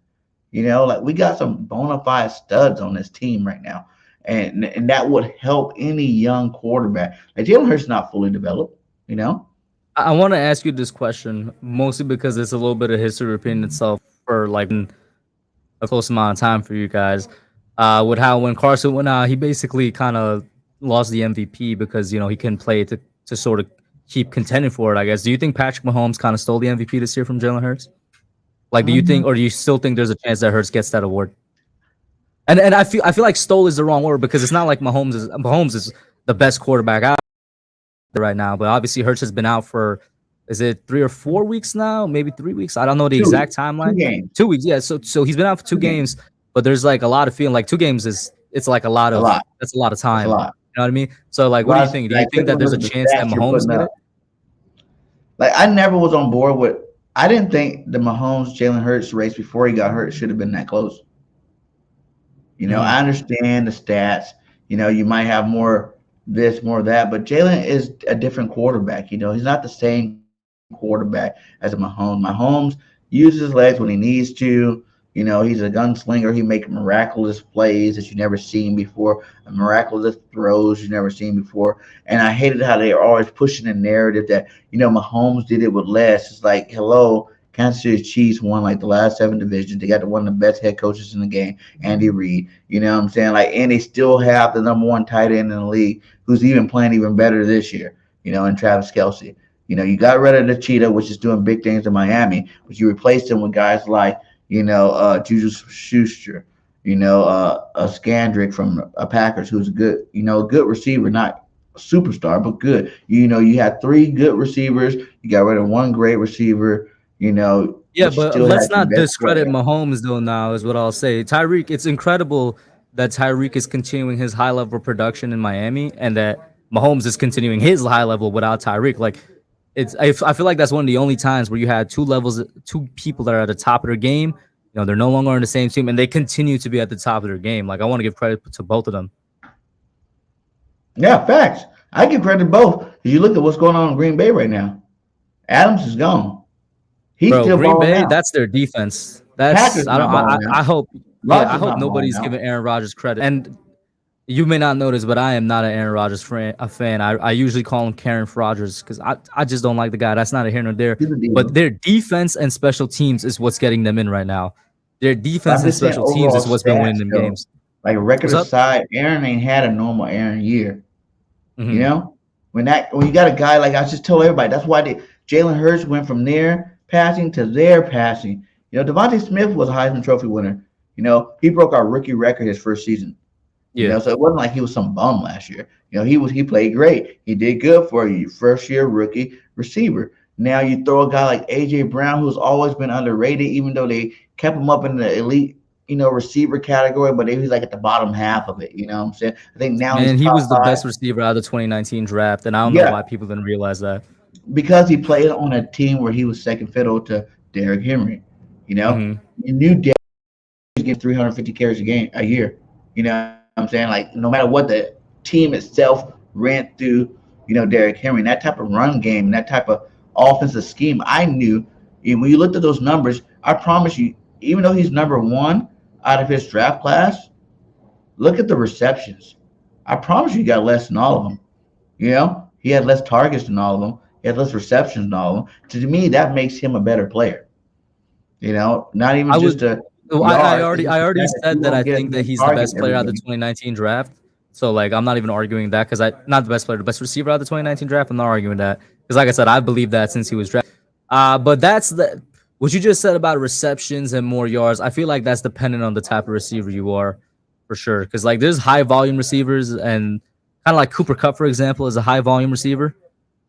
You know, like we got some bona fide studs on this team right now. And that would help any young quarterback. Like Jalen Hurts is not fully developed, you know? I want to ask you this question mostly because it's a little bit of history repeating itself for like a close amount of time for you guys. With how when Carson went out, he basically kind of lost the MVP because he couldn't play to sort of keep contending for it. I guess. Do you think Patrick Mahomes kind of stole the MVP this year from Jalen Hurts? Like, do you think, or do you still think there's a chance that Hurts gets that award? And I feel like stole is the wrong word because it's not like Mahomes is the best quarterback out there right now, but obviously Hurts has been out for is it 3 or 4 weeks now? Maybe 3 weeks. I don't know the 2 exact weeks, timeline. 2 games, 2 weeks, yeah. So he's been out for 2 2 games. games, but there's like a lot of feeling like 2 games it's like a lot A of lot. that's a lot of That's a time. lot. You know what I mean? So like, what do you think? Do you Like, think that there's a look at the chance that stats you're Mahomes putting get up. it? Like, I never was on board with. I didn't think the Mahomes Jalen Hurts race before he got hurt should have been that close. You know, Mm. I understand the stats. You know, you might have more this, more that, but Jalen is a different quarterback. You know, he's not the same quarterback as a Mahomes. Mahomes uses his legs when he needs to. You know, he's a gunslinger. He makes miraculous plays that you never seen before, miraculous throws you never seen before. And I hated how they are always pushing the narrative that, Mahomes did it with less. It's like, hello, Kansas City Chiefs won like the last 7 divisions. They got one of the best head coaches in the game, Andy Reid. You know what I'm saying? Like, and they still have the number 1 tight end in the league who's even playing even better this year, and Travis Kelce. You got rid of the cheetah, which is doing big things in Miami, but you replaced him with guys like, Juju Schuster, a Scandrick from Packers, who's a good receiver, not a superstar, but good. You had 3 good receivers. You got rid of 1 great receiver. Yeah, But you but still let's had your not best discredit player. Mahomes though. Now is what I'll say. Tyreek, it's incredible that Tyreek is continuing his high level production in Miami, and that Mahomes is continuing his high level without Tyreek. Like, I feel like that's one of the only times where you had 2 people that are at the top of their game. They're no longer on the same team, and they continue to be at the top of their game. Like, I want to give credit to both of them. Yeah, facts. I give credit to both. If you look at what's going on in Green Bay right now, Adams is gone. He's Bro, still Green balling Bay, out. that's their defense. Packers I don't. not balling I out. hope. Yeah, I Rodgers hope not balling nobody's out. giving Aaron Rodgers credit. And you may not notice, but I am not an Aaron Rodgers fan. I usually call him Karen for Rodgers because I just don't like the guy. That's not a here nor there. He's a diva. But their defense and special teams is what's getting them in right now. Their But defense I'm and just saying special teams overall is what's been winning stats, them though. games. Like record What's up? aside, Aaron ain't had a normal Aaron year. Mhm. You know, when you got a guy like I just told everybody, that's why Jalen Hurts went from their passing to their passing. Devontae Smith was a Heisman Trophy winner. He broke our rookie record his first season. Yeah. So it wasn't like he was some bum last year. He played great. He did good for you, first year rookie receiver. Now you throw a guy like AJ Brown, who's always been underrated, even though they kept him up in the elite, receiver category, but he was like at the bottom half of it. You know what I'm saying? I think now Man, he's he top was the 5. best receiver out of the 2019 draft, and I don't know Yeah, why people didn't realize that. because he played on a team where he was second fiddle to Derrick Henry. Hmm. You knew Derrick was getting 350 carries a year. You know what I'm saying? Like no matter what the team itself ran through, Derrick Henry, and that type of run game, and that type of offensive scheme, I knew. And when you looked at those numbers, I promise you, even though he's number 1 out of his draft class, look at the receptions. I promise you, he got less than all of them. He had less targets than all of them. He had less receptions than all of them. To me, that makes him a better player. Not even I just would. a Well, yard. I already said that I think that he's the best player out of the Every 2019 draft. So like, I'm not even arguing that because I not the best player, the best receiver out of the 2019 draft. I'm not arguing that because, like I said, I believe that since he was drafted. But that's what you just said about receptions and more yards. I feel like that's dependent on the type of receiver you are, for sure. Because like, there's high volume receivers, and kind of like Cooper Kupp, for example, is a high volume receiver,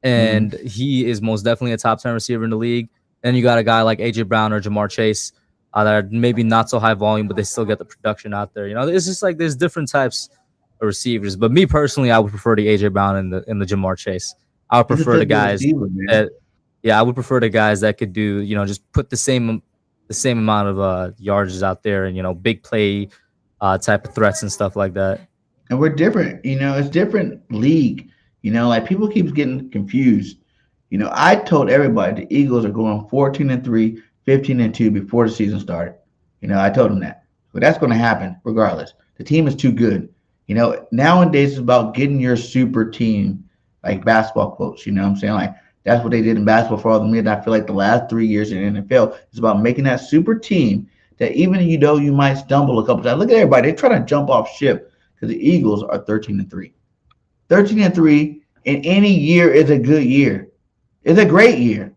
and he is most definitely a top 10 receiver in the league. Then you got a guy like AJ Brown or Jamar Chase that are maybe not so high volume, but they still get the production out there. It's just like there's different types of receivers. But me personally, I would prefer the AJ Brown and the Jamar Chase. I would He's a prefer the physical guys receiver, man. that, yeah, I would prefer the guys that could do, just put the same amount of yards out there, and big play type of threats and stuff like that. And we're different. It's different league. Like people keep getting confused. I told everybody the Eagles are going 14-3, 15-2 before the season started. I told them that. But that's going to happen regardless. The team is too good. Nowadays it's about getting your super team, like basketball quotes. You know what I'm saying? Like that's what they did in basketball for all the years. I feel like the last 3 years in the NFL is about making that super team that even you might stumble a couple times. Look at everybody. They're trying to jump off ship because the Eagles are 13-3. 13-3 in any year is a good year. It's a great year.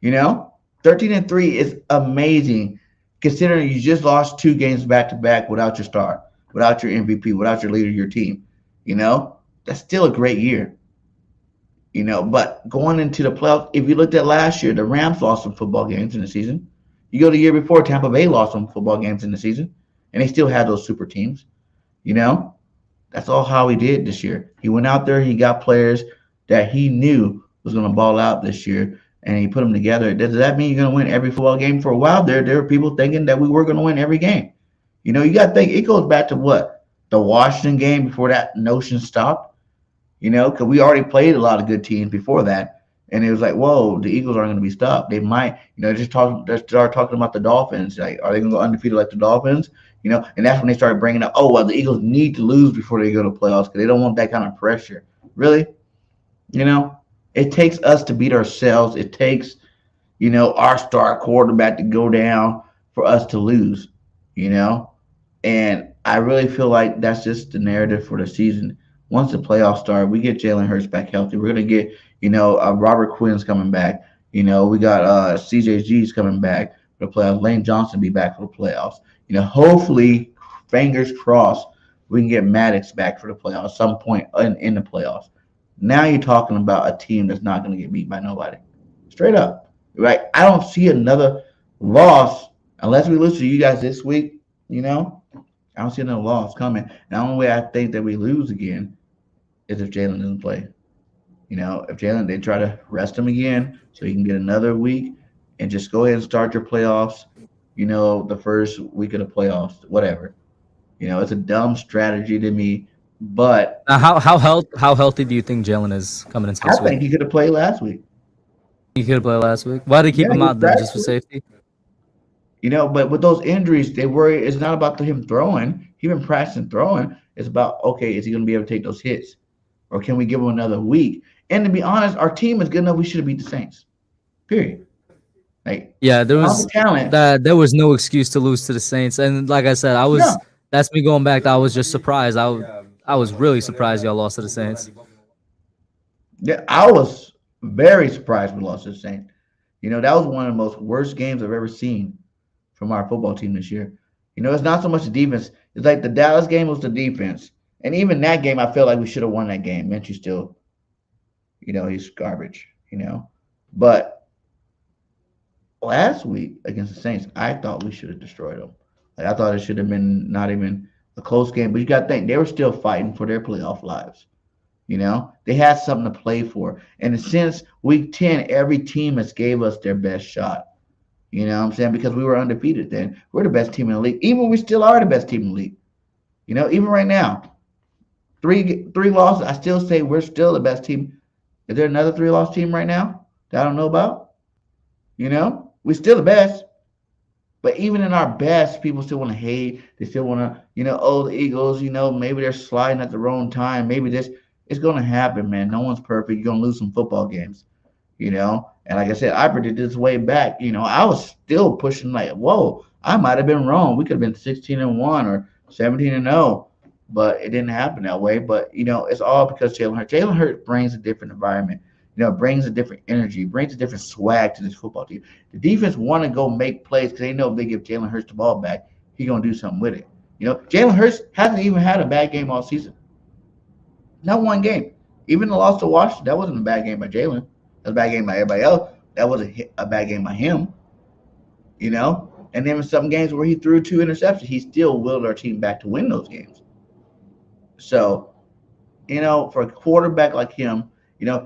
13-3 is amazing considering you just lost 2 games back to back without your star, without your MVP, without your leader of your team. That's still a great year. But going into the playoffs, if you looked at last year, the Rams lost some football games in the season. You go the year before, Tampa Bay lost some football games in the season, and they still had those super teams. That's all how he did this year. He went out there, he got players that he knew was going to ball out this year, and he put them together. Does that mean you're going to win every football game? For a while there were people thinking that we were going to win every game. You got to think it goes back to what? The Washington game before that notion stopped. Because we already played a lot of good teams before that. And it was like, whoa, the Eagles aren't going to be stopped. They might, they start talking about the Dolphins. Like, are they going to go undefeated like the Dolphins? And that's when they started bringing up, oh, well, the Eagles need to lose before they go to playoffs because they don't want that kind of pressure. Really? It takes us to beat ourselves. It takes, our star quarterback to go down for us to lose, And I really feel like that's just the narrative for the season. Once the playoffs start, we get Jalen Hurts back healthy. We're going to get, Robert Quinn's coming back. We got CJG's coming back for the playoffs. Lane Johnson be back for the playoffs. Hopefully, fingers crossed, we can get Maddox back for the playoffs at some point in the playoffs. Now you're talking about a team that's not going to get beat by nobody. Straight up. Right? I don't see another loss unless we lose to you guys this week, I don't see another loss coming. The only way I think that we lose again is if Jalen doesn't play. If Jalen, they try to rest him again so he can get another week and just go ahead and start your playoffs, the first week of the playoffs, whatever. It's a dumb strategy to me, but how healthy do you think Jalen is coming into this I week? think he could have played last week. He could have played last week. Why did they keep him out then? Just for safety? But with those injuries, they worry it's not about him throwing. He's been practicing throwing. It's about, okay, is he going to be able to take those hits? Or can we give him another week? And to be honest, our team is good enough. We should have beat the Saints. Period. Yeah, there was talent. There was no excuse to lose to the Saints. And like I said, that's me going back. I was just surprised. I was really surprised y'all lost to the Saints. Yeah, I was very surprised we lost to the Saints. That was one of the most worst games I've ever seen from our football team this year. It's not so much the defense. It's like the Dallas game was the defense. And even that game, I feel like we should have won that game. Minshew still, he's garbage, But last week against the Saints, I thought we should have destroyed them. I thought it should have been not even a close game. But you got to think, they were still fighting for their playoff lives. They had something to play for. And since week 10, every team has gave us their best shot. You know what I'm saying? Because we were undefeated then. We're the best team in the league. Even we still are the best team in the league. Even right now. Three losses, I still say we're still the best team. Is there another 3-loss team right now that I don't know about? We're still the best. But even in our best, people still want to hate. They still want to, oh, the Eagles, maybe they're sliding at the wrong time. Maybe this. It's going to happen, man. No one's perfect. You're going to lose some football games, And like I said, I predicted this way back. I was still pushing like, whoa, I might have been wrong. We could have been 16-1 or 17-0, but it didn't happen that way. But, it's all because Jalen Hurts. Jalen Hurts brings a different environment. Brings a different energy, brings a different swag to this football team. The defense want to go make plays because they know if they give Jalen Hurts the ball back, he's going to do something with it. Jalen Hurts hasn't even had a bad game all season. Not one game. Even the loss to Washington, that wasn't a bad game by Jalen. That was a bad game by everybody else. That wasn't a bad game by him. And then in some games where he threw 2 interceptions, he still willed our team back to win those games. So, for a quarterback like him,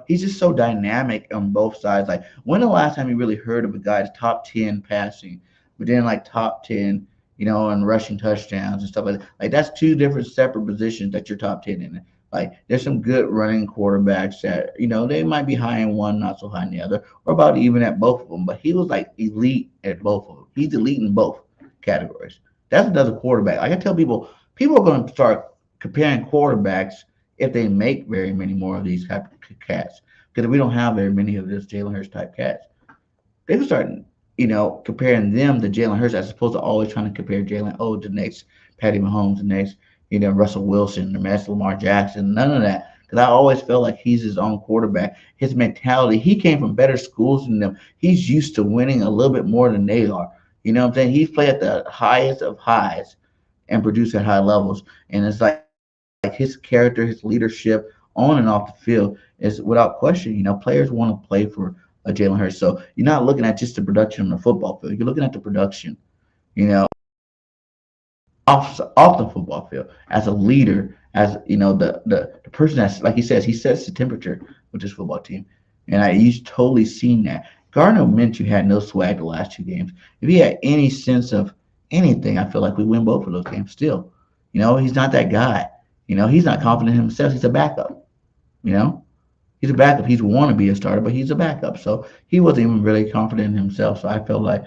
he's just so dynamic on both sides. Like, when the last time you really heard of a guy's top 10 passing, but then like top 10, and rushing touchdowns and stuff like that? Like, that's 2 different separate positions that you're top 10 in. Like, there's some good running quarterbacks that, they might be high in one, not so high in the other, or about even at both of them. But he was like elite at both of them. He's elite in both categories. That's another quarterback. Like I tell people are going to start comparing quarterbacks if they make very many more of these type of cats. Because we don't have very many of this Jalen Hurts type cats. They will start, comparing them to Jalen Hurts as opposed to always trying to compare Jalen, the next Patty Mahomes, the next Russell Wilson, the next Lamar Jackson, none of that. Because I always felt like he's his own quarterback. His mentality, he came from better schools than them. He's used to winning a little bit more than they are. You know what I'm saying? He's played at the highest of highs and produced at high levels. And it's like his character, his leadership on and off the field is without question. Players want to play for a Jalen Hurts. So you're not looking at just the production on the football field. You're looking at the production, off the football field as a leader, as the person that's, like he says, he sets the temperature with this football team. And he's totally seen that. Gardner Minshew had no swag the last 2 games. If he had any sense of anything, I feel like we win both of those games still. He's not that guy. He's not confident in himself. He's a backup. He's He's a backup. He's want to be a starter, but he's a backup. So he wasn't even really confident in himself. So I felt like,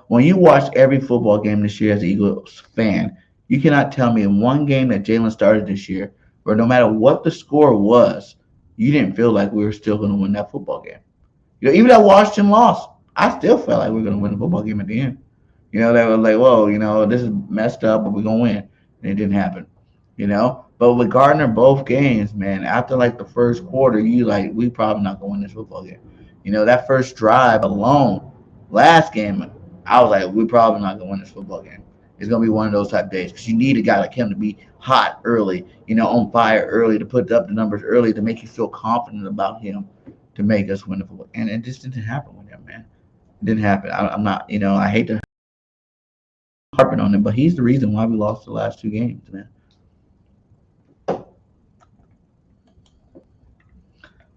when you watch every football game this year as an Eagles fan, you cannot tell me in one game that Jalen started this year, where no matter what the score was, you didn't feel like we were still going to win that football game. Even though Washington lost, I still felt like we were going to win the football game at the end. They were like, whoa, this is messed up, but we're going to win. And it didn't happen, But with Gardner, both games, man, after like the first quarter, we probably not going to win this football game. That first drive alone, last game, I was like, we probably not going to win this football game. It's going to be one of those type days because you need a guy like him to be hot early, on fire early, to put up the numbers early, to make you feel confident about him, to make us win the football. And it just didn't happen with him, man. It didn't happen. I'm not, I hate to harping on him, but he's the reason why we lost the last two games, man.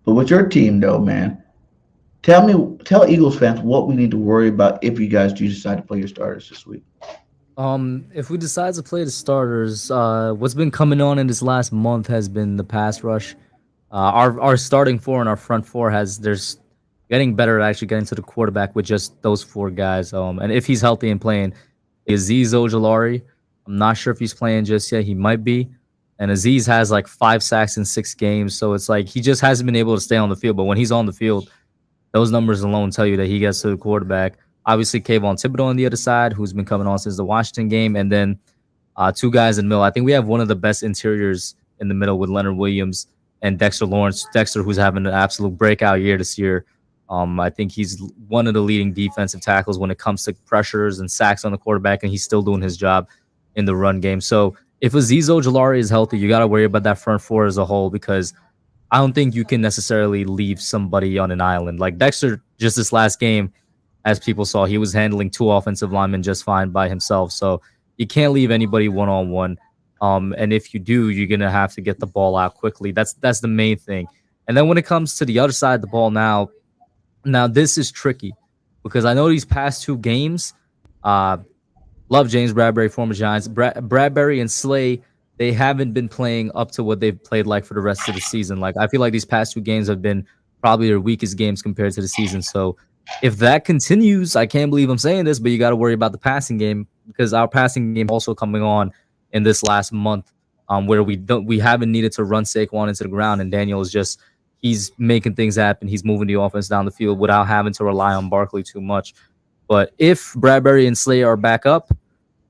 But with your team, though, man, tell Eagles fans what we need to worry about if you guys do decide to play your starters this week. If we decide to play the starters, what's been coming on in this last month has been the pass rush. Our starting four and our front four there's getting better at actually getting to the quarterback with just those four guys. And if he's healthy and playing, Azeez Ojulari, I'm not sure if he's playing just yet. He might be. And Azeez has like 5 sacks in 6 games, so it's like he just hasn't been able to stay on the field. But when he's on the field, those numbers alone tell you that he gets to the quarterback. Obviously, Kayvon Thibodeau on the other side, who's been coming on since the Washington game, and then 2 guys in the middle. I think we have one of the best interiors in the middle with Leonard Williams and Dexter Lawrence. Dexter, who's having an absolute breakout year this year. I think he's one of the leading defensive tackles when it comes to pressures and sacks on the quarterback, and he's still doing his job in the run game. So if Azeez Ojulari is healthy, you got to worry about that front four as a whole, because I don't think you can necessarily leave somebody on an island. Like Dexter, just this last game, as people saw, he was handling 2 offensive linemen just fine by himself. So you can't leave anybody one-on-one. And if you do, you're going to have to get the ball out quickly. That's the main thing. And then when it comes to the other side of the ball now this is tricky, because I know these past 2 games, love James Bradbury, former Giants. Bradbury and Slay, they haven't been playing up to what they've played like for the rest of the season. Like, I feel like these past 2 games have been probably their weakest games compared to the season. So if that continues, I can't believe I'm saying this, but you got to worry about the passing game, because our passing game also coming on in this last month, where we haven't needed to run Saquon into the ground, and Daniel is just, he's making things happen. He's moving the offense down the field without having to rely on Barkley too much. But if Bradbury and Slay are back up,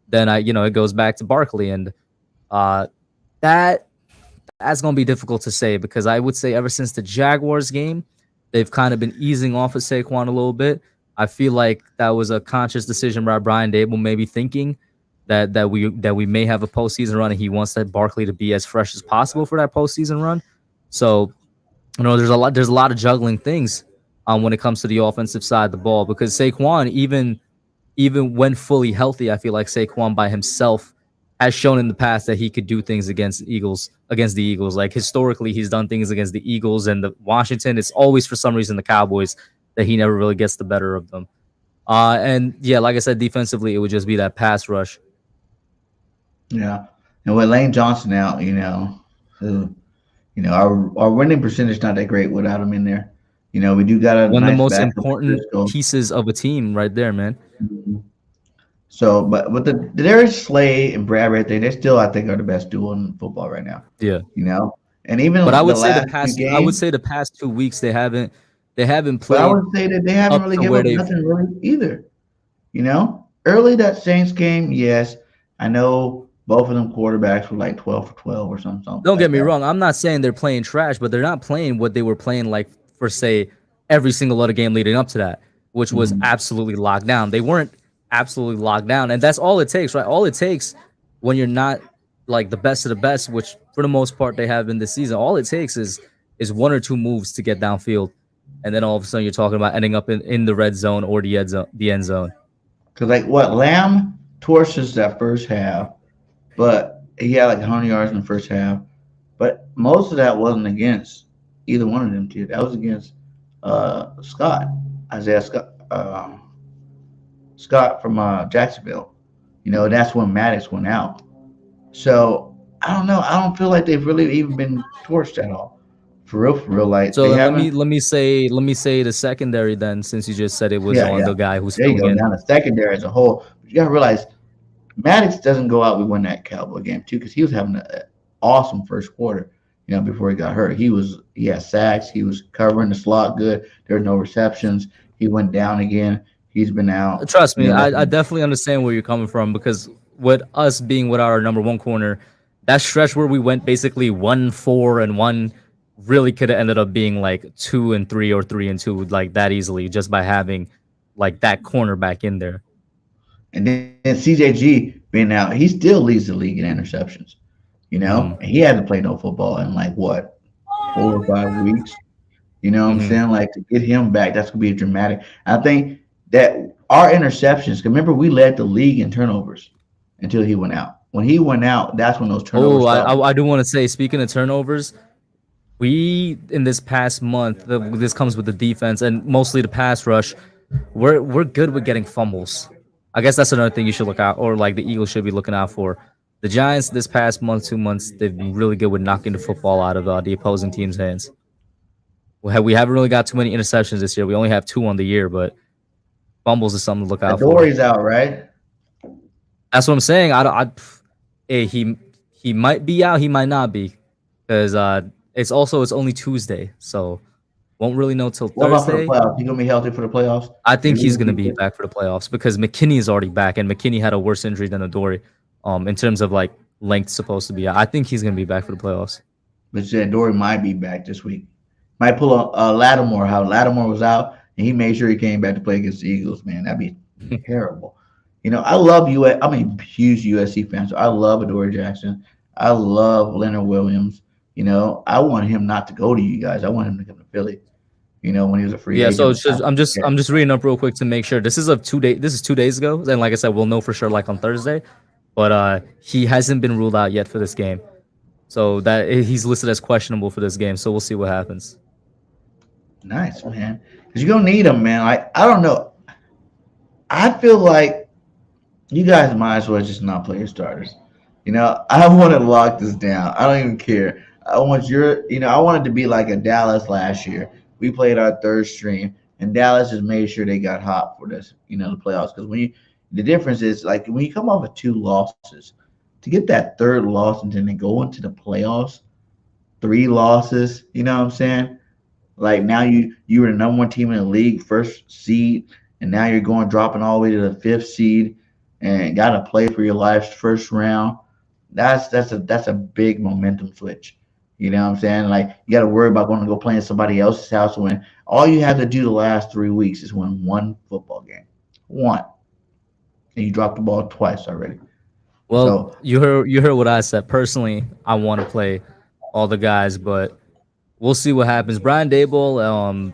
then it goes back to Barkley, and that's going to be difficult to say, because I would say ever since the Jaguars game, they've kind of been easing off of Saquon a little bit. I feel like that was a conscious decision by Brian Daboll, maybe thinking that we may have a postseason run, and he wants that Barkley to be as fresh as possible for that postseason run. So, there's a lot of juggling things when it comes to the offensive side of the ball, because Saquon, even when fully healthy, I feel like Saquon by himself has shown in the past that he could do things against the Eagles. Like, historically, he's done things against the Eagles and the Washington. It's always, for some reason, the Cowboys that he never really gets the better of them. And yeah, like I said, defensively, it would just be that pass rush. Yeah. And with Lane Johnson out, our winning percentage not that great without him in there. We do got one of the most backup important pieces of a team right there, man. Mm-hmm. So, but with the Darius Slay and Bradbury thing, they still, I think, are the best duo in football right now. Yeah. And even but I would say the past 2 weeks they haven't played. But I would say that they haven't really given up nothing really either. Early that Saints game, yes, I know both of them quarterbacks were like 12 for 12 or something. Don't get me wrong. I'm not saying they're playing trash, but they're not playing what they were playing like for, say, every single other game leading up to that, which was absolutely locked down. They weren't absolutely locked down, and that's all it takes, right? All it takes when you're not like the best of the best, which for the most part they have in this season, all it takes is 1 or 2 moves to get downfield, and then all of a sudden you're talking about ending up in the red zone or the end zone. Because Lamb torches that first half, but he had like 100 yards in the first half, but most of that wasn't against either one of them two. That was against Isaiah Scott from Jacksonville. That's when Maddox went out. So I don't know. I don't feel like they've really even been torched at all For real. Like So they then haven't. let me say the secondary then, since you just said it was Yeah, on yeah. the guy who's There you filling go. in. Down the secondary as a whole. But you gotta realize Maddox doesn't go out. We won that Cowboy game too because he was having an awesome first quarter. Before he got hurt, he had sacks. He was covering the slot good. There were no receptions. He went down again. He's been out. Trust me, That's I definitely understand where you're coming from because with us being with our number one corner, that stretch where we went basically 1-4-1 really could have ended up being like 2-3 or 3-2 like that easily just by having like that corner back in there. and then CJG being out, he still leads the league in interceptions. Hmm. And he hadn't played no football in like what 4 or 5 weeks. You know what I'm Hmm. saying? Like to get him back, that's gonna be dramatic. I think that our interceptions. Remember, we led the league in turnovers until he went out. When he went out, that's when those turnovers Oh, stopped. I do want to say, speaking of turnovers, we in this past month, this comes with the defense and mostly the pass rush. We're good with getting fumbles. I guess that's another thing you should look out, or like the Eagles should be looking out for. The Giants this past month, 2 months, they've been really good with knocking the football out of the opposing team's hands. We haven't really got too many interceptions this year. We only have 2 on the year, but fumbles is something to look out for. Dory's out, right? That's what I'm saying. He might be out, he might not be, because it's only Tuesday, so won't really know till What about for the Thursday. playoffs? He gonna be healthy for the playoffs? I think he's gonna be He- back for the playoffs because McKinney is already back, and McKinney had a worse injury than Adoree, in terms of like length supposed to be. I think he's gonna be back for the playoffs. But said Dory might be back this week. Might pull a Lattimore. How Lattimore was out, and he made sure he came back to play against the Eagles. Man, that'd be terrible. I love US. I'm a huge USC fan, so I love Adoree Jackson. I love Leonard Williams. I want him not to go to you guys. I want him to come to Philly. When he was a free Yeah, agent. so it's just, I'm just reading up real quick to make sure this is of 2 day. This is 2 days ago, and like I said, we'll know for sure like on Thursday. But he hasn't been ruled out yet for this game, so that he's listed as questionable for this game. So we'll see what happens. Nice, man. Because you're gonna need him, man. Like I don't know. I feel like you guys might as well just not play your starters. I want to lock this down. I don't even care. I want I want it to be like a Dallas last year. We played our third string, and Dallas just made sure they got hot for this, the playoffs. Because the difference is like when you come off of 2 losses, to get that third loss and then go into the playoffs, 3 losses. You know what I'm saying? Like now you were the number 1 team in the league, first seed, and now you're dropping all the way to the 5th seed, and got to play for your life first round. That's a big momentum switch. You know what I'm saying? Like you got to worry about going to go play in somebody else's house when all you have to do the last 3 weeks is win 1 football game, 1, and you dropped the ball twice already. Well, So you heard what I said. Personally, I want to play all the guys, but we'll see what happens. Brian Daboll,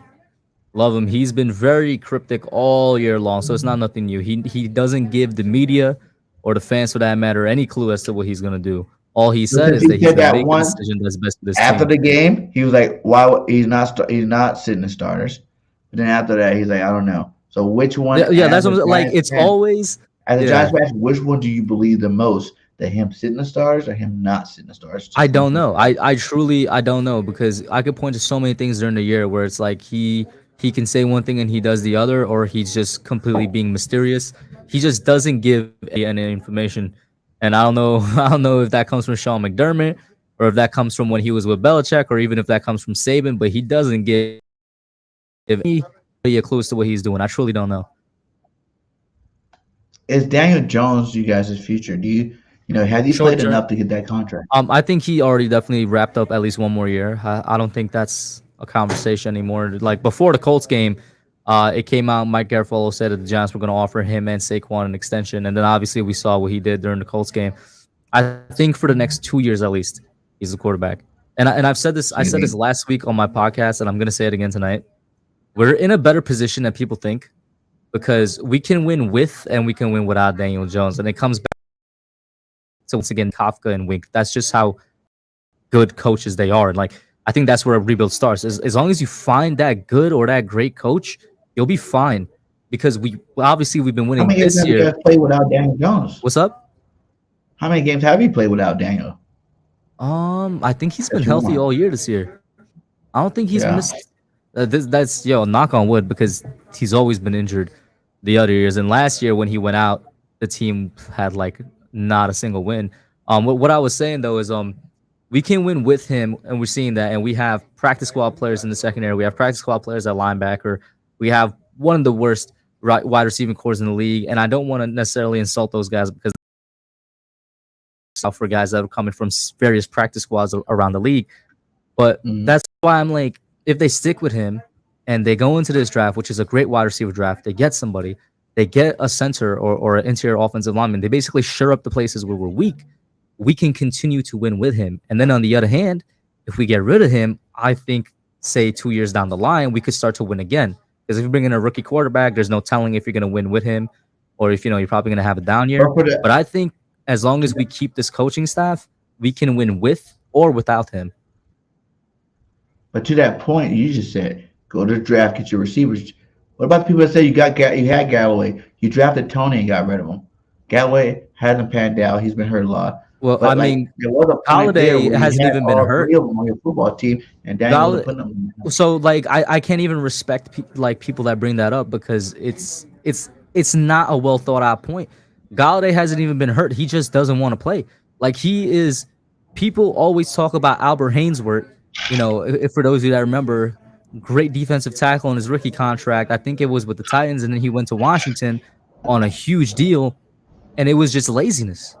love him. He's been very cryptic all year long, so it's not nothing new. He doesn't give the media or the fans, for that matter, any clue as to what he's gonna do. All he said is he that he's said gonna that make a one decision that's best for this after team. the game, he was like, "Why he's not sitting the starters?" But then after that, he's like, "I don't know." So which one? Yeah, that's as what a like. Giants It's fan- always as a yeah. Giants fan, which one do you believe the most? That him sitting the stars or him not sitting the stars? Just I don't know. I truly I don't know because I could point to so many things during the year where it's like he can say one thing and he does the other, or he's just completely being mysterious. He just doesn't give any information, and I don't know I don't know if that comes from Sean McDermott or if that comes from when he was with Belichick, or even if that comes from Saban. But he doesn't give any a clue as to what he's doing. I truly don't know. Is Daniel Jones you guys' future? Do has he Short played term, enough to get that contract? I think he already definitely wrapped up at least one more year. I don't think that's a conversation anymore. Like before the Colts game, it came out. Mike Garafolo said that the Giants were going to offer him and Saquon an extension, and then obviously we saw what he did during the Colts game. I think for the next 2 years at least, he's the quarterback. And I've said this. I said this last week on my podcast, and I'm going to say it again tonight. We're in a better position than people think because we can win with and we can win without Daniel Jones, and it comes back to once again Kafka and Wink. That's just how good coaches they are. And like I think that's where a rebuild starts. As long as you find that good or that great coach, you'll be fine. Because obviously we've been How winning many games this have you year. guys played without Daniel Jones? What's up? How many games have you played without Daniel? I think he's been That you healthy won. all year this year. I don't think he's Yeah. missed. That's knock on wood because he's always been injured the other years. And last year when he went out, the team had like not a single win. What I was saying though is we can win with him, and we're seeing that. And we have practice squad players in the secondary. We have practice squad players at linebacker. We have one of the worst wide receiving cores in the league. And I don't want to necessarily insult those guys because for guys that are coming from various practice squads around the league. But Mhm. that's why I'm like, if they stick with him and they go into this draft, which is a great wide receiver draft, they get somebody, they get a center or an interior offensive lineman, they basically shore up the places where we're weak. We can continue to win with him. And then on the other hand, if we get rid of him, I think, say 2 years down the line, we could start to win again. Because if you bring in a rookie quarterback, there's no telling if you're going to win with him or if you're probably going to have a down year. But for the But I think as long as we keep this coaching staff, we can win with or without him. But to that point, you just said go to the draft, get your receivers. What about the people that say you had Galloway, you drafted Tony and got rid of him? Galloway hasn't panned out. He's been hurt a lot. Well, But I like mean, there was a point there Galladay where you hasn't had even been all hurt. three of them on your football team, and Daniel wasn't Gall- putting them. so like I can't even respect people that bring that up because it's not a well thought out point. Galladay hasn't even been hurt. He just doesn't want to play. Like he is. People always talk about Albert Hainsworth. If for those of you that remember, great defensive tackle in his rookie contract. I think it was with the Titans, and then he went to Washington on a huge deal, and it was just laziness.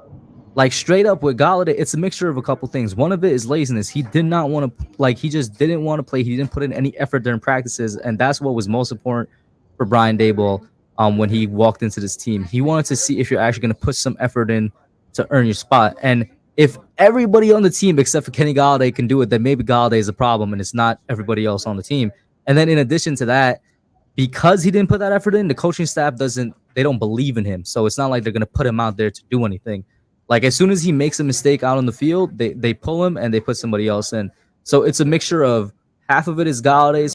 Like straight up with Galladay, it's a mixture of a couple things. One of it is laziness. He did not want to he just didn't want to play. He didn't put in any effort during practices, and that's what was most important for Brian Daboll when he walked into this team. He wanted to see if you're actually going to put some effort in to earn your spot. And if everybody on the team except for Kenny Galladay can do it, then maybe Galladay is a problem and it's not everybody else on the team. And then in addition to that, because he didn't put that effort in, the coaching staff they don't believe in him. So it's not like they're going to put him out there to do anything. Like as soon as he makes a mistake out on the field, they pull him and they put somebody else in. So it's a mixture of half of it is Galladay's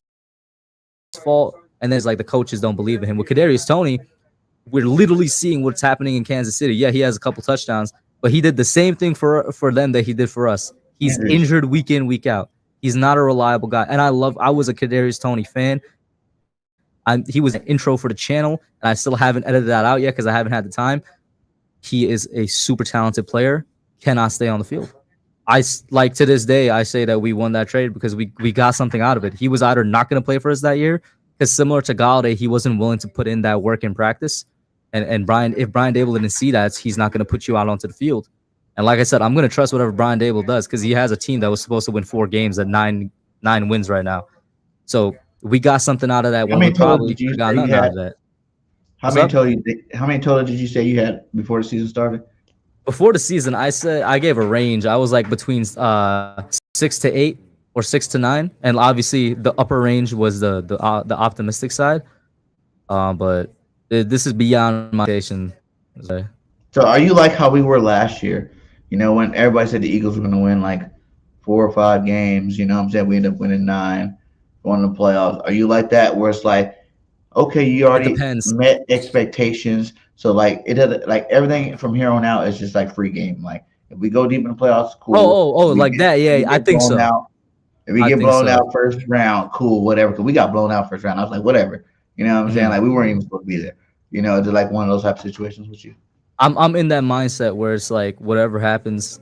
fault, and then it's like the coaches don't believe in him. With Kadarius Toney, we're literally seeing what's happening in Kansas City. Yeah, he has a couple touchdowns, but he did the same thing for them that he did for us. He's injured week in, week out. He's not a reliable guy. And I was a Kadarius Toney fan. He was an intro for the channel, and I still haven't edited that out yet because I haven't had the time. He is a super talented player, cannot stay on the field. To this day, I say that we won that trade because we got something out of it. He was either not going to play for us that year because similar to Galladay, he wasn't willing to put in that work in practice. And if Brian Daboll didn't see that, he's not going to put you out onto the field. And like I said, I'm going to trust whatever Brian Daboll does because he has a team that was supposed to win 4 games at nine wins right now. So we got something out of that. How many total did you got say you nothing out had? of that. How many total did you say you had before the season started? Before the season, I gave a range. I was like between 6 to 8 or 6 to 9, and obviously the upper range was the optimistic side. But this is beyond my expectation. So are you like how we were last year? When everybody said the Eagles were going to win like 4 or 5 games, you know what I'm saying? We ended up winning 9, going to the playoffs. Are you like that where it's like, okay, you already met expectations, so like it doesn't like everything from here on out is just like free game. Like if we go deep in the playoffs, cool. Oh, like that, yeah, I think so. If we get blown out first round, cool, whatever. Because we got blown out first round, I was like, whatever. You know what I'm saying? Like we weren't even supposed to be there. It's like one of those type of situations with you. I'm in that mindset where it's like whatever happens.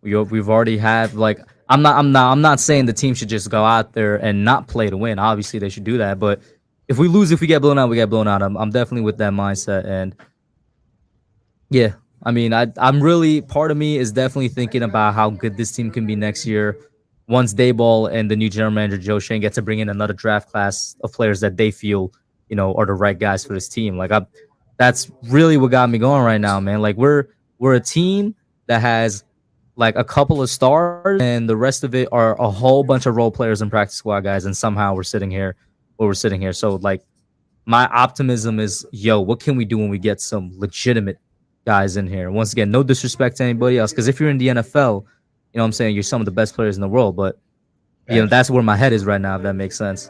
We've already had like I'm not saying the team should just go out there and not play to win. Obviously they should do that, but if we lose, if we get blown out, we get blown out. I'm definitely with that mindset, and yeah, I mean, I'm really part of me is definitely thinking about how good this team can be next year once Daboll and the new general manager Joe Schoen get to bring in another draft class of players that they feel are the right guys for this team. Like that's really what got me going right now, man. Like we're a team that has like a couple of stars, and the rest of it are a whole bunch of role players and practice squad guys, and somehow we're sitting here. So like my optimism is, what can we do when we get some legitimate guys in here? Once again, no disrespect to anybody else, because if you're in the NFL, what I'm saying, you're some of the best players in the world, but that's where my head is right now, if that makes sense.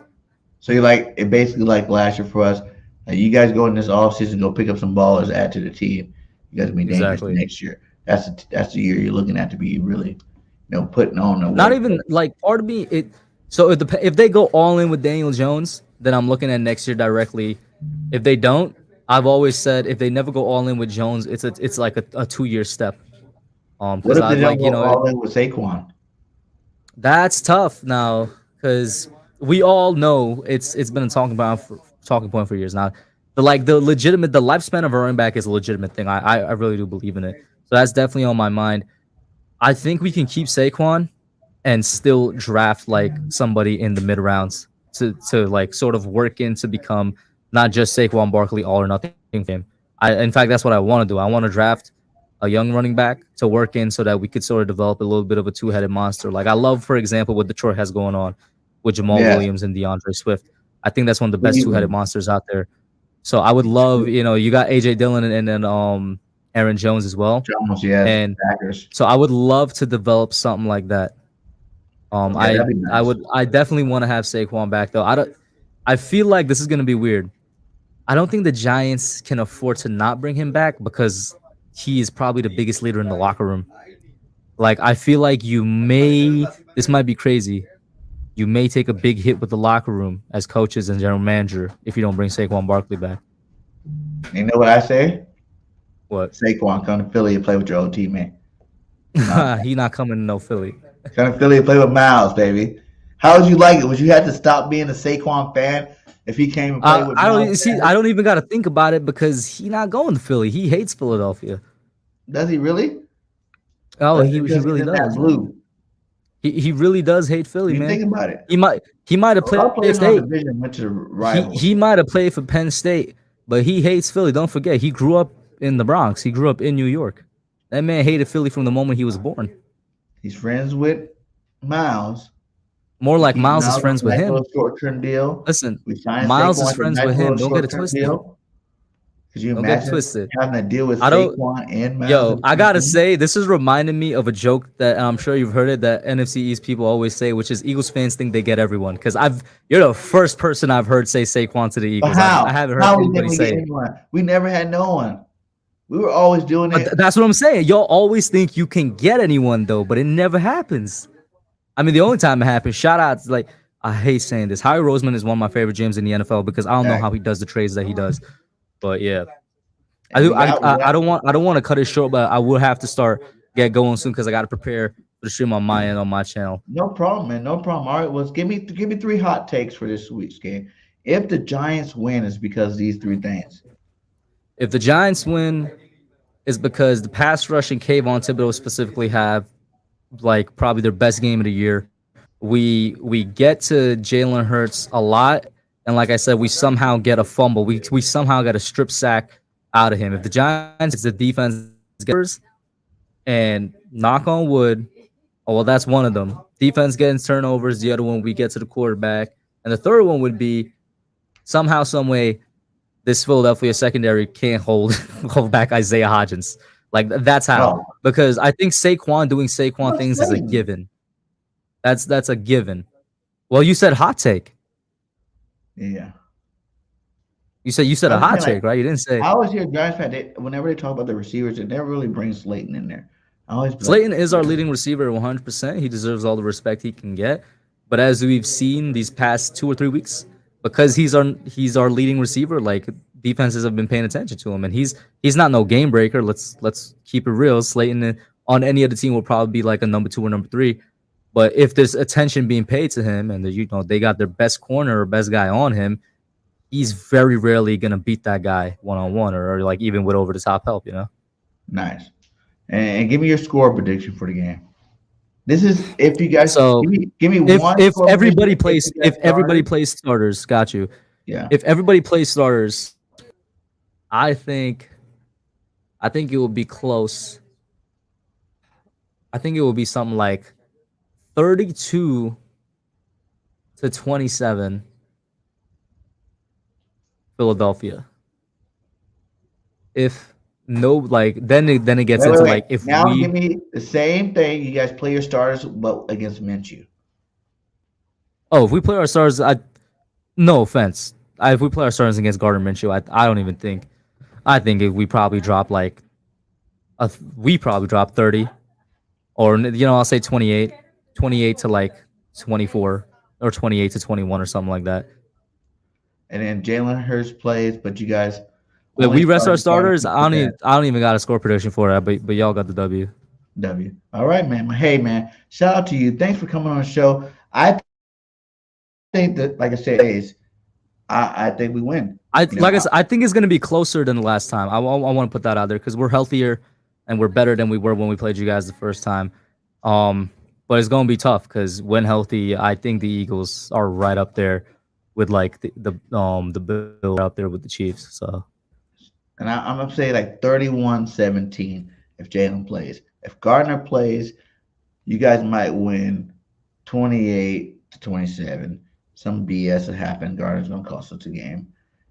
So you like it basically like last year for us. You guys go in this offseason, go pick up some ballers, add to the team. You guys will be dangerous next year. That's the year you're looking at to be really, putting on the Not work. even like part of me. So if they go all in with Daniel Jones, then I'm looking at next year directly. If they don't, I've always said if they never go all in with Jones, it's like a 2 year step. What Because if I they don't like go all in with Saquon? that's tough now because we all know it's been a talking point for years now. The lifespan of a running back is a legitimate thing. I really do believe in it. So that's definitely on my mind. I think we can keep Saquon and still draft like somebody in the mid rounds to like sort of work in to become not just Saquon Barkley all or nothing game. In fact that's what I want to do. I want to draft a young running back to work in so that we could sort of develop a little bit of a two-headed monster. Like I love, for example, what Detroit has going on with Jamal Yes. Williams and DeAndre Swift. I think that's one of the best two-headed Cleveland. monsters out there. So I would love, you got AJ Dillon and then Aaron Jones as well. Jones, yes. And Packers. so I would love to develop something like that. Yeah, that'd be nice. I definitely want to have Saquon back though. I feel like this is gonna be weird. I don't think the Giants can afford to not bring him back because he is probably the biggest leader in the locker room. Like I feel like this might be crazy. You may take a big hit with the locker room as coaches and general manager if you don't bring Saquon Barkley back. You know what I say? What? Saquon, come to Philly and play with your old teammate. He not coming to no Philly. Come to Philly and play with Miles, baby. How would you like it? Would you have to stop being a Saquon fan if he came and played with Miles? I don't even got to think about it because he not going to Philly. He hates Philadelphia. Does he really? Oh, That's he because really he's in does. that blue. He really does hate Philly, You man. think about it. He might have played Our Penn players on State. division went to the rivals. He might have played for Penn State, but he hates Philly. Don't forget, he grew up in the Bronx. He grew up in New York. That man hated Philly from the moment he was born. He's friends with Miles. More like Miles is Miles friends on a with nice him. little short-term deal. Listen, We signed Miles Saquon is to a friends nice with him. little Don't get it short-term twisted. deal. Could you Don't get imagine twisted. having to deal with I don't- Saquon and Miles? Yo, I gotta say, this is reminding me of a joke that I'm sure you've heard it that NFC East people always say, which is Eagles fans think they get everyone. Because you're the first person I've heard say Saquon to the But Eagles. how? I haven't heard How we anybody think we say get it. anyone? We never had no one. We were always doing But it. that's what I'm saying. Y'all always think you can get anyone though, but it never happens. I mean, the only time it happens, shout out to, like, I hate saying this. Howie Roseman is one of my favorite GMs in the NFL because I don't know how he does the trades that he does. But yeah. I don't want to cut it short, but I will have to get going soon because I got to prepare for the stream on my end on my channel. No problem, man. No problem. All right, well, give me 3 hot takes for this week's game. If the Giants win, it's because of these 3 things. If the Giants win, it's because the pass rush and Kayvon Thibodeau specifically have like probably their best game of the year. We get to Jalen Hurts a lot, and like I said, we somehow get a fumble. We somehow get a strip sack out of him. If the Giants, it's the defense gets, and knock on wood, oh well, that's one of them. Defense getting turnovers. The other one, we get to the quarterback, and the third one would be somehow, some way, this Philadelphia secondary can't hold back Isaiah Hodgins. Like that's how. Because I think Saquon doing Saquon things is a given. That's a given. Well, you said hot take. Yeah. You said a hot take, right? You didn't say. I always hear Giants fan, whenever they talk about the receivers, it never really brings Slayton in there. Slayton is our leading receiver 100%. He deserves all the respect he can get. But as we've seen these past 2 or 3 weeks, because he's our leading receiver, like defenses have been paying attention to him, and he's not no game breaker. Let's keep it real. Slayton on any other team will probably be like a number 2 or number 3. But if there's attention being paid to him, and they got their best corner or best guy on him, he's very rarely gonna beat that guy one-on-one or like even with over the top help. Nice. And give me your score prediction for the game. This is if you guys give me one. If everybody plays starters, got you. Yeah. If everybody plays starters, I think it will be close. I think it will be something like 32-27. Philadelphia. If no, like then it gets into like if now we give me the same thing. You guys play your starters, but against Minshew. Oh, if we play our starters, no offense. If we play our starters against Gardner Minshew, I don't even think. I think we probably drop 30 or I'll say 28, 28 to like 24, or 28 to 21 or something like that. And then Jalen Hurts plays, but you guys But only we rest start our the starters starters. with that I don't even got a score prediction for that, but y'all got the W. W. All right, man. Hey, man. Shout out to you. Thanks for coming on the show. I think that, like I said, is I think we win. Like I said, I think it's gonna be closer than the last time. I want to put that out there because we're healthier and we're better than we were when we played you guys the first time. But it's gonna be tough because when healthy, I think the Eagles are right up there with like the Bills up there with the Chiefs. So And I'm gonna say like 31-17 if Jalen plays. If Gardner plays, you guys might win 28-27. Some BS will happen. Gardner's gonna cost us a game.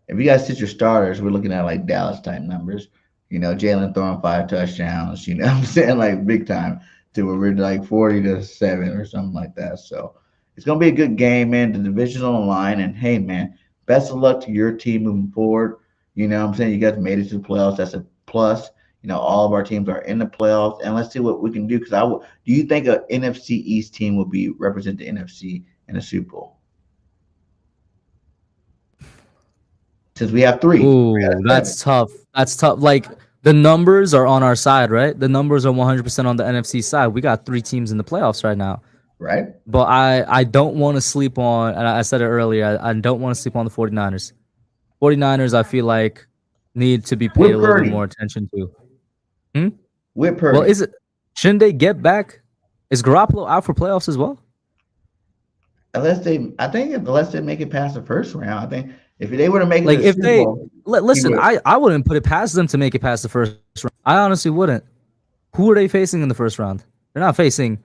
If you guys sit your starters, we're looking at like Dallas type numbers. Jalen throwing 5 touchdowns. What I'm saying, like big time to where we're like 40-7 or something like that. So it's gonna be a good game, man. The division's on the line, and hey, man, best of luck to your team moving forward. I'm saying you guys made it to the playoffs. That's a plus. All of our teams are in the playoffs, and let's see what we can do. Because do you think an NFC East team will be represent the NFC in the Super Bowl? Since we have 3. ooh, that's tough. That's tough. Like the numbers are on our side, right? The numbers are 100% on the NFC side. We got 3 teams in the playoffs right now. Right. But I don't want to sleep on, and I said it earlier, I don't want to sleep on the 49ers. 49ers, I feel like, need to be paid a little bit more attention to. With Purdy. Well, shouldn't they get back? Is Garoppolo out for playoffs as well? Unless they make it past the first round. I think if they were to make it Like to the if Super they Bowl, listen, I wouldn't put it past them to make it past the first round. I honestly wouldn't. Who are they facing in the first round? They're not facing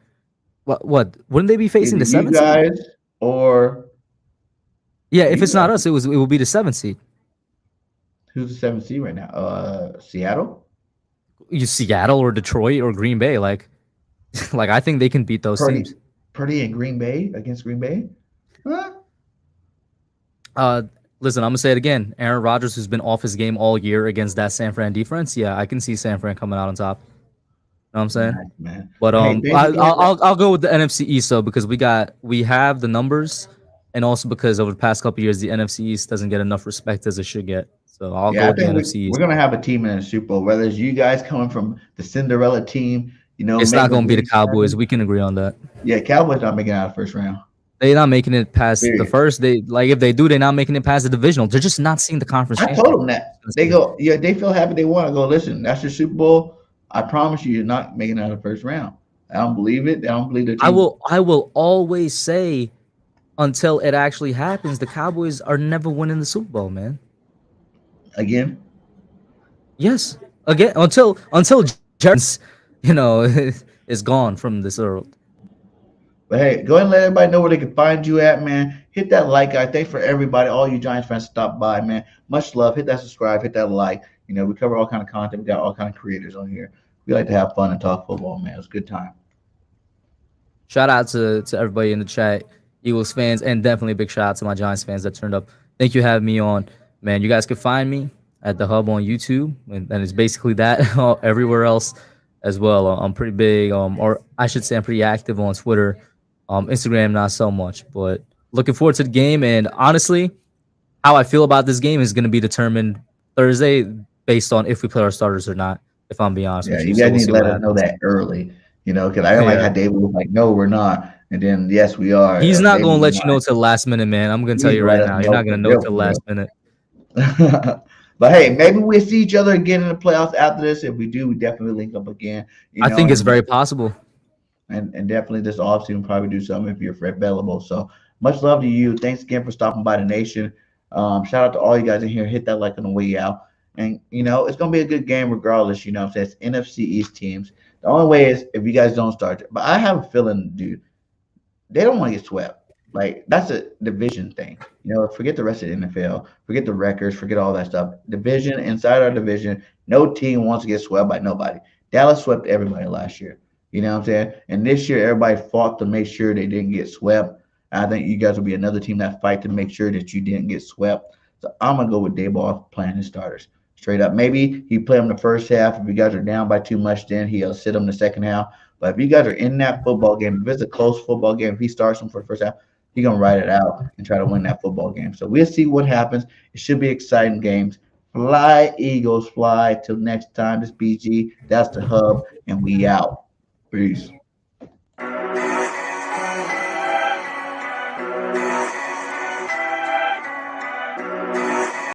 what? Wouldn't they be facing the 7th seed? Seed? Or yeah, if it's not us, it will be the 7th seed. Who's the 7th seed right now? Seattle. Seattle or Detroit or Green Bay, like I think they can beat those teams. Purdy and Green Bay against Green Bay? Huh? Listen, I'm gonna say it again. Aaron Rodgers, who's been off his game all year against that San Fran defense, yeah, I can see San Fran coming out on top. You know what I'm saying? Nice, man. But I'll go with the NFC East though, because we have the numbers, and also because over the past couple of years the NFC East doesn't get enough respect as it should get. So I'll go with the NFC East. We're gonna have a team in the Super Bowl, whether it's you guys coming from the Cinderella team, it's not gonna be the Cowboys. We can agree on that. Yeah, Cowboys not making it out of the first round. They're not making it past the first. If they do, they're not making it past the divisional. They're just not seeing the conference. I told them that. They go, yeah, they feel happy. They want to go. Listen, that's your Super Bowl. I promise you're not making it out of the first round. I don't believe it. I don't believe the team. I will always say, until it actually happens, the Cowboys are never winning the Super Bowl, man. Again? Yes. Again, until Jerry's, is gone from this world. But hey, go ahead and let everybody know where they can find you at, man. Hit that like, guys. Thanks for everybody, all you Giants fans stop by, man. Much love. Hit that subscribe, hit that like. We cover all kind of content. We got all kind of creators on here. We like to have fun and talk football, man. It's a good time. Shout out to everybody in the chat, Eagles fans, and definitely a big shout out to my Giants fans that turned up. Thank you for having me on. Man, you guys can find me at The Hub on YouTube, and it's basically that everywhere else as well. I'm pretty big, or I should say I'm pretty active on Twitter. Instagram, not so much, but looking forward to the game. And honestly, how I feel about this game is going to be determined Thursday based on if we play our starters or not, if I'm being honest with you. You guys need to let us know that early, because I don't like how David was like, no, we're not. And then, yes, we are. He's not going to let you know till the last minute, man. I'm going to tell you right now. You're not going to know till the last minute. But hey, maybe we'll see each other again in the playoffs after this. If we do, we definitely link up again. I think it's very possible. And definitely this offseason we'll probably do something if you're available. So much love to you. Thanks again for stopping by the nation. Shout out to all you guys in here. Hit that like on the way out. And, it's going to be a good game regardless. It's NFC East teams. The only way is if you guys don't start. But I have a feeling, dude, they don't want to get swept. Like, that's a division thing. Forget the rest of the NFL. Forget the records. Forget all that stuff. Division, inside our division, no team wants to get swept by nobody. Dallas swept everybody last year. You know what I'm saying? And this year, everybody fought to make sure they didn't get swept. I think you guys will be another team that fight to make sure that you didn't get swept. So I'm going to go with Daboll playing his starters. straight up. Maybe he play him the first half. If you guys are down by too much, then he'll sit him the second half. But if you guys are in that football game, if it's a close football game, if he starts him for the first half, he's gonna ride it out and try to win that football game. So we'll see what happens. It should be exciting games. Fly, Eagles, fly. Till next time, this BG. That's the hub, and we out. Peace.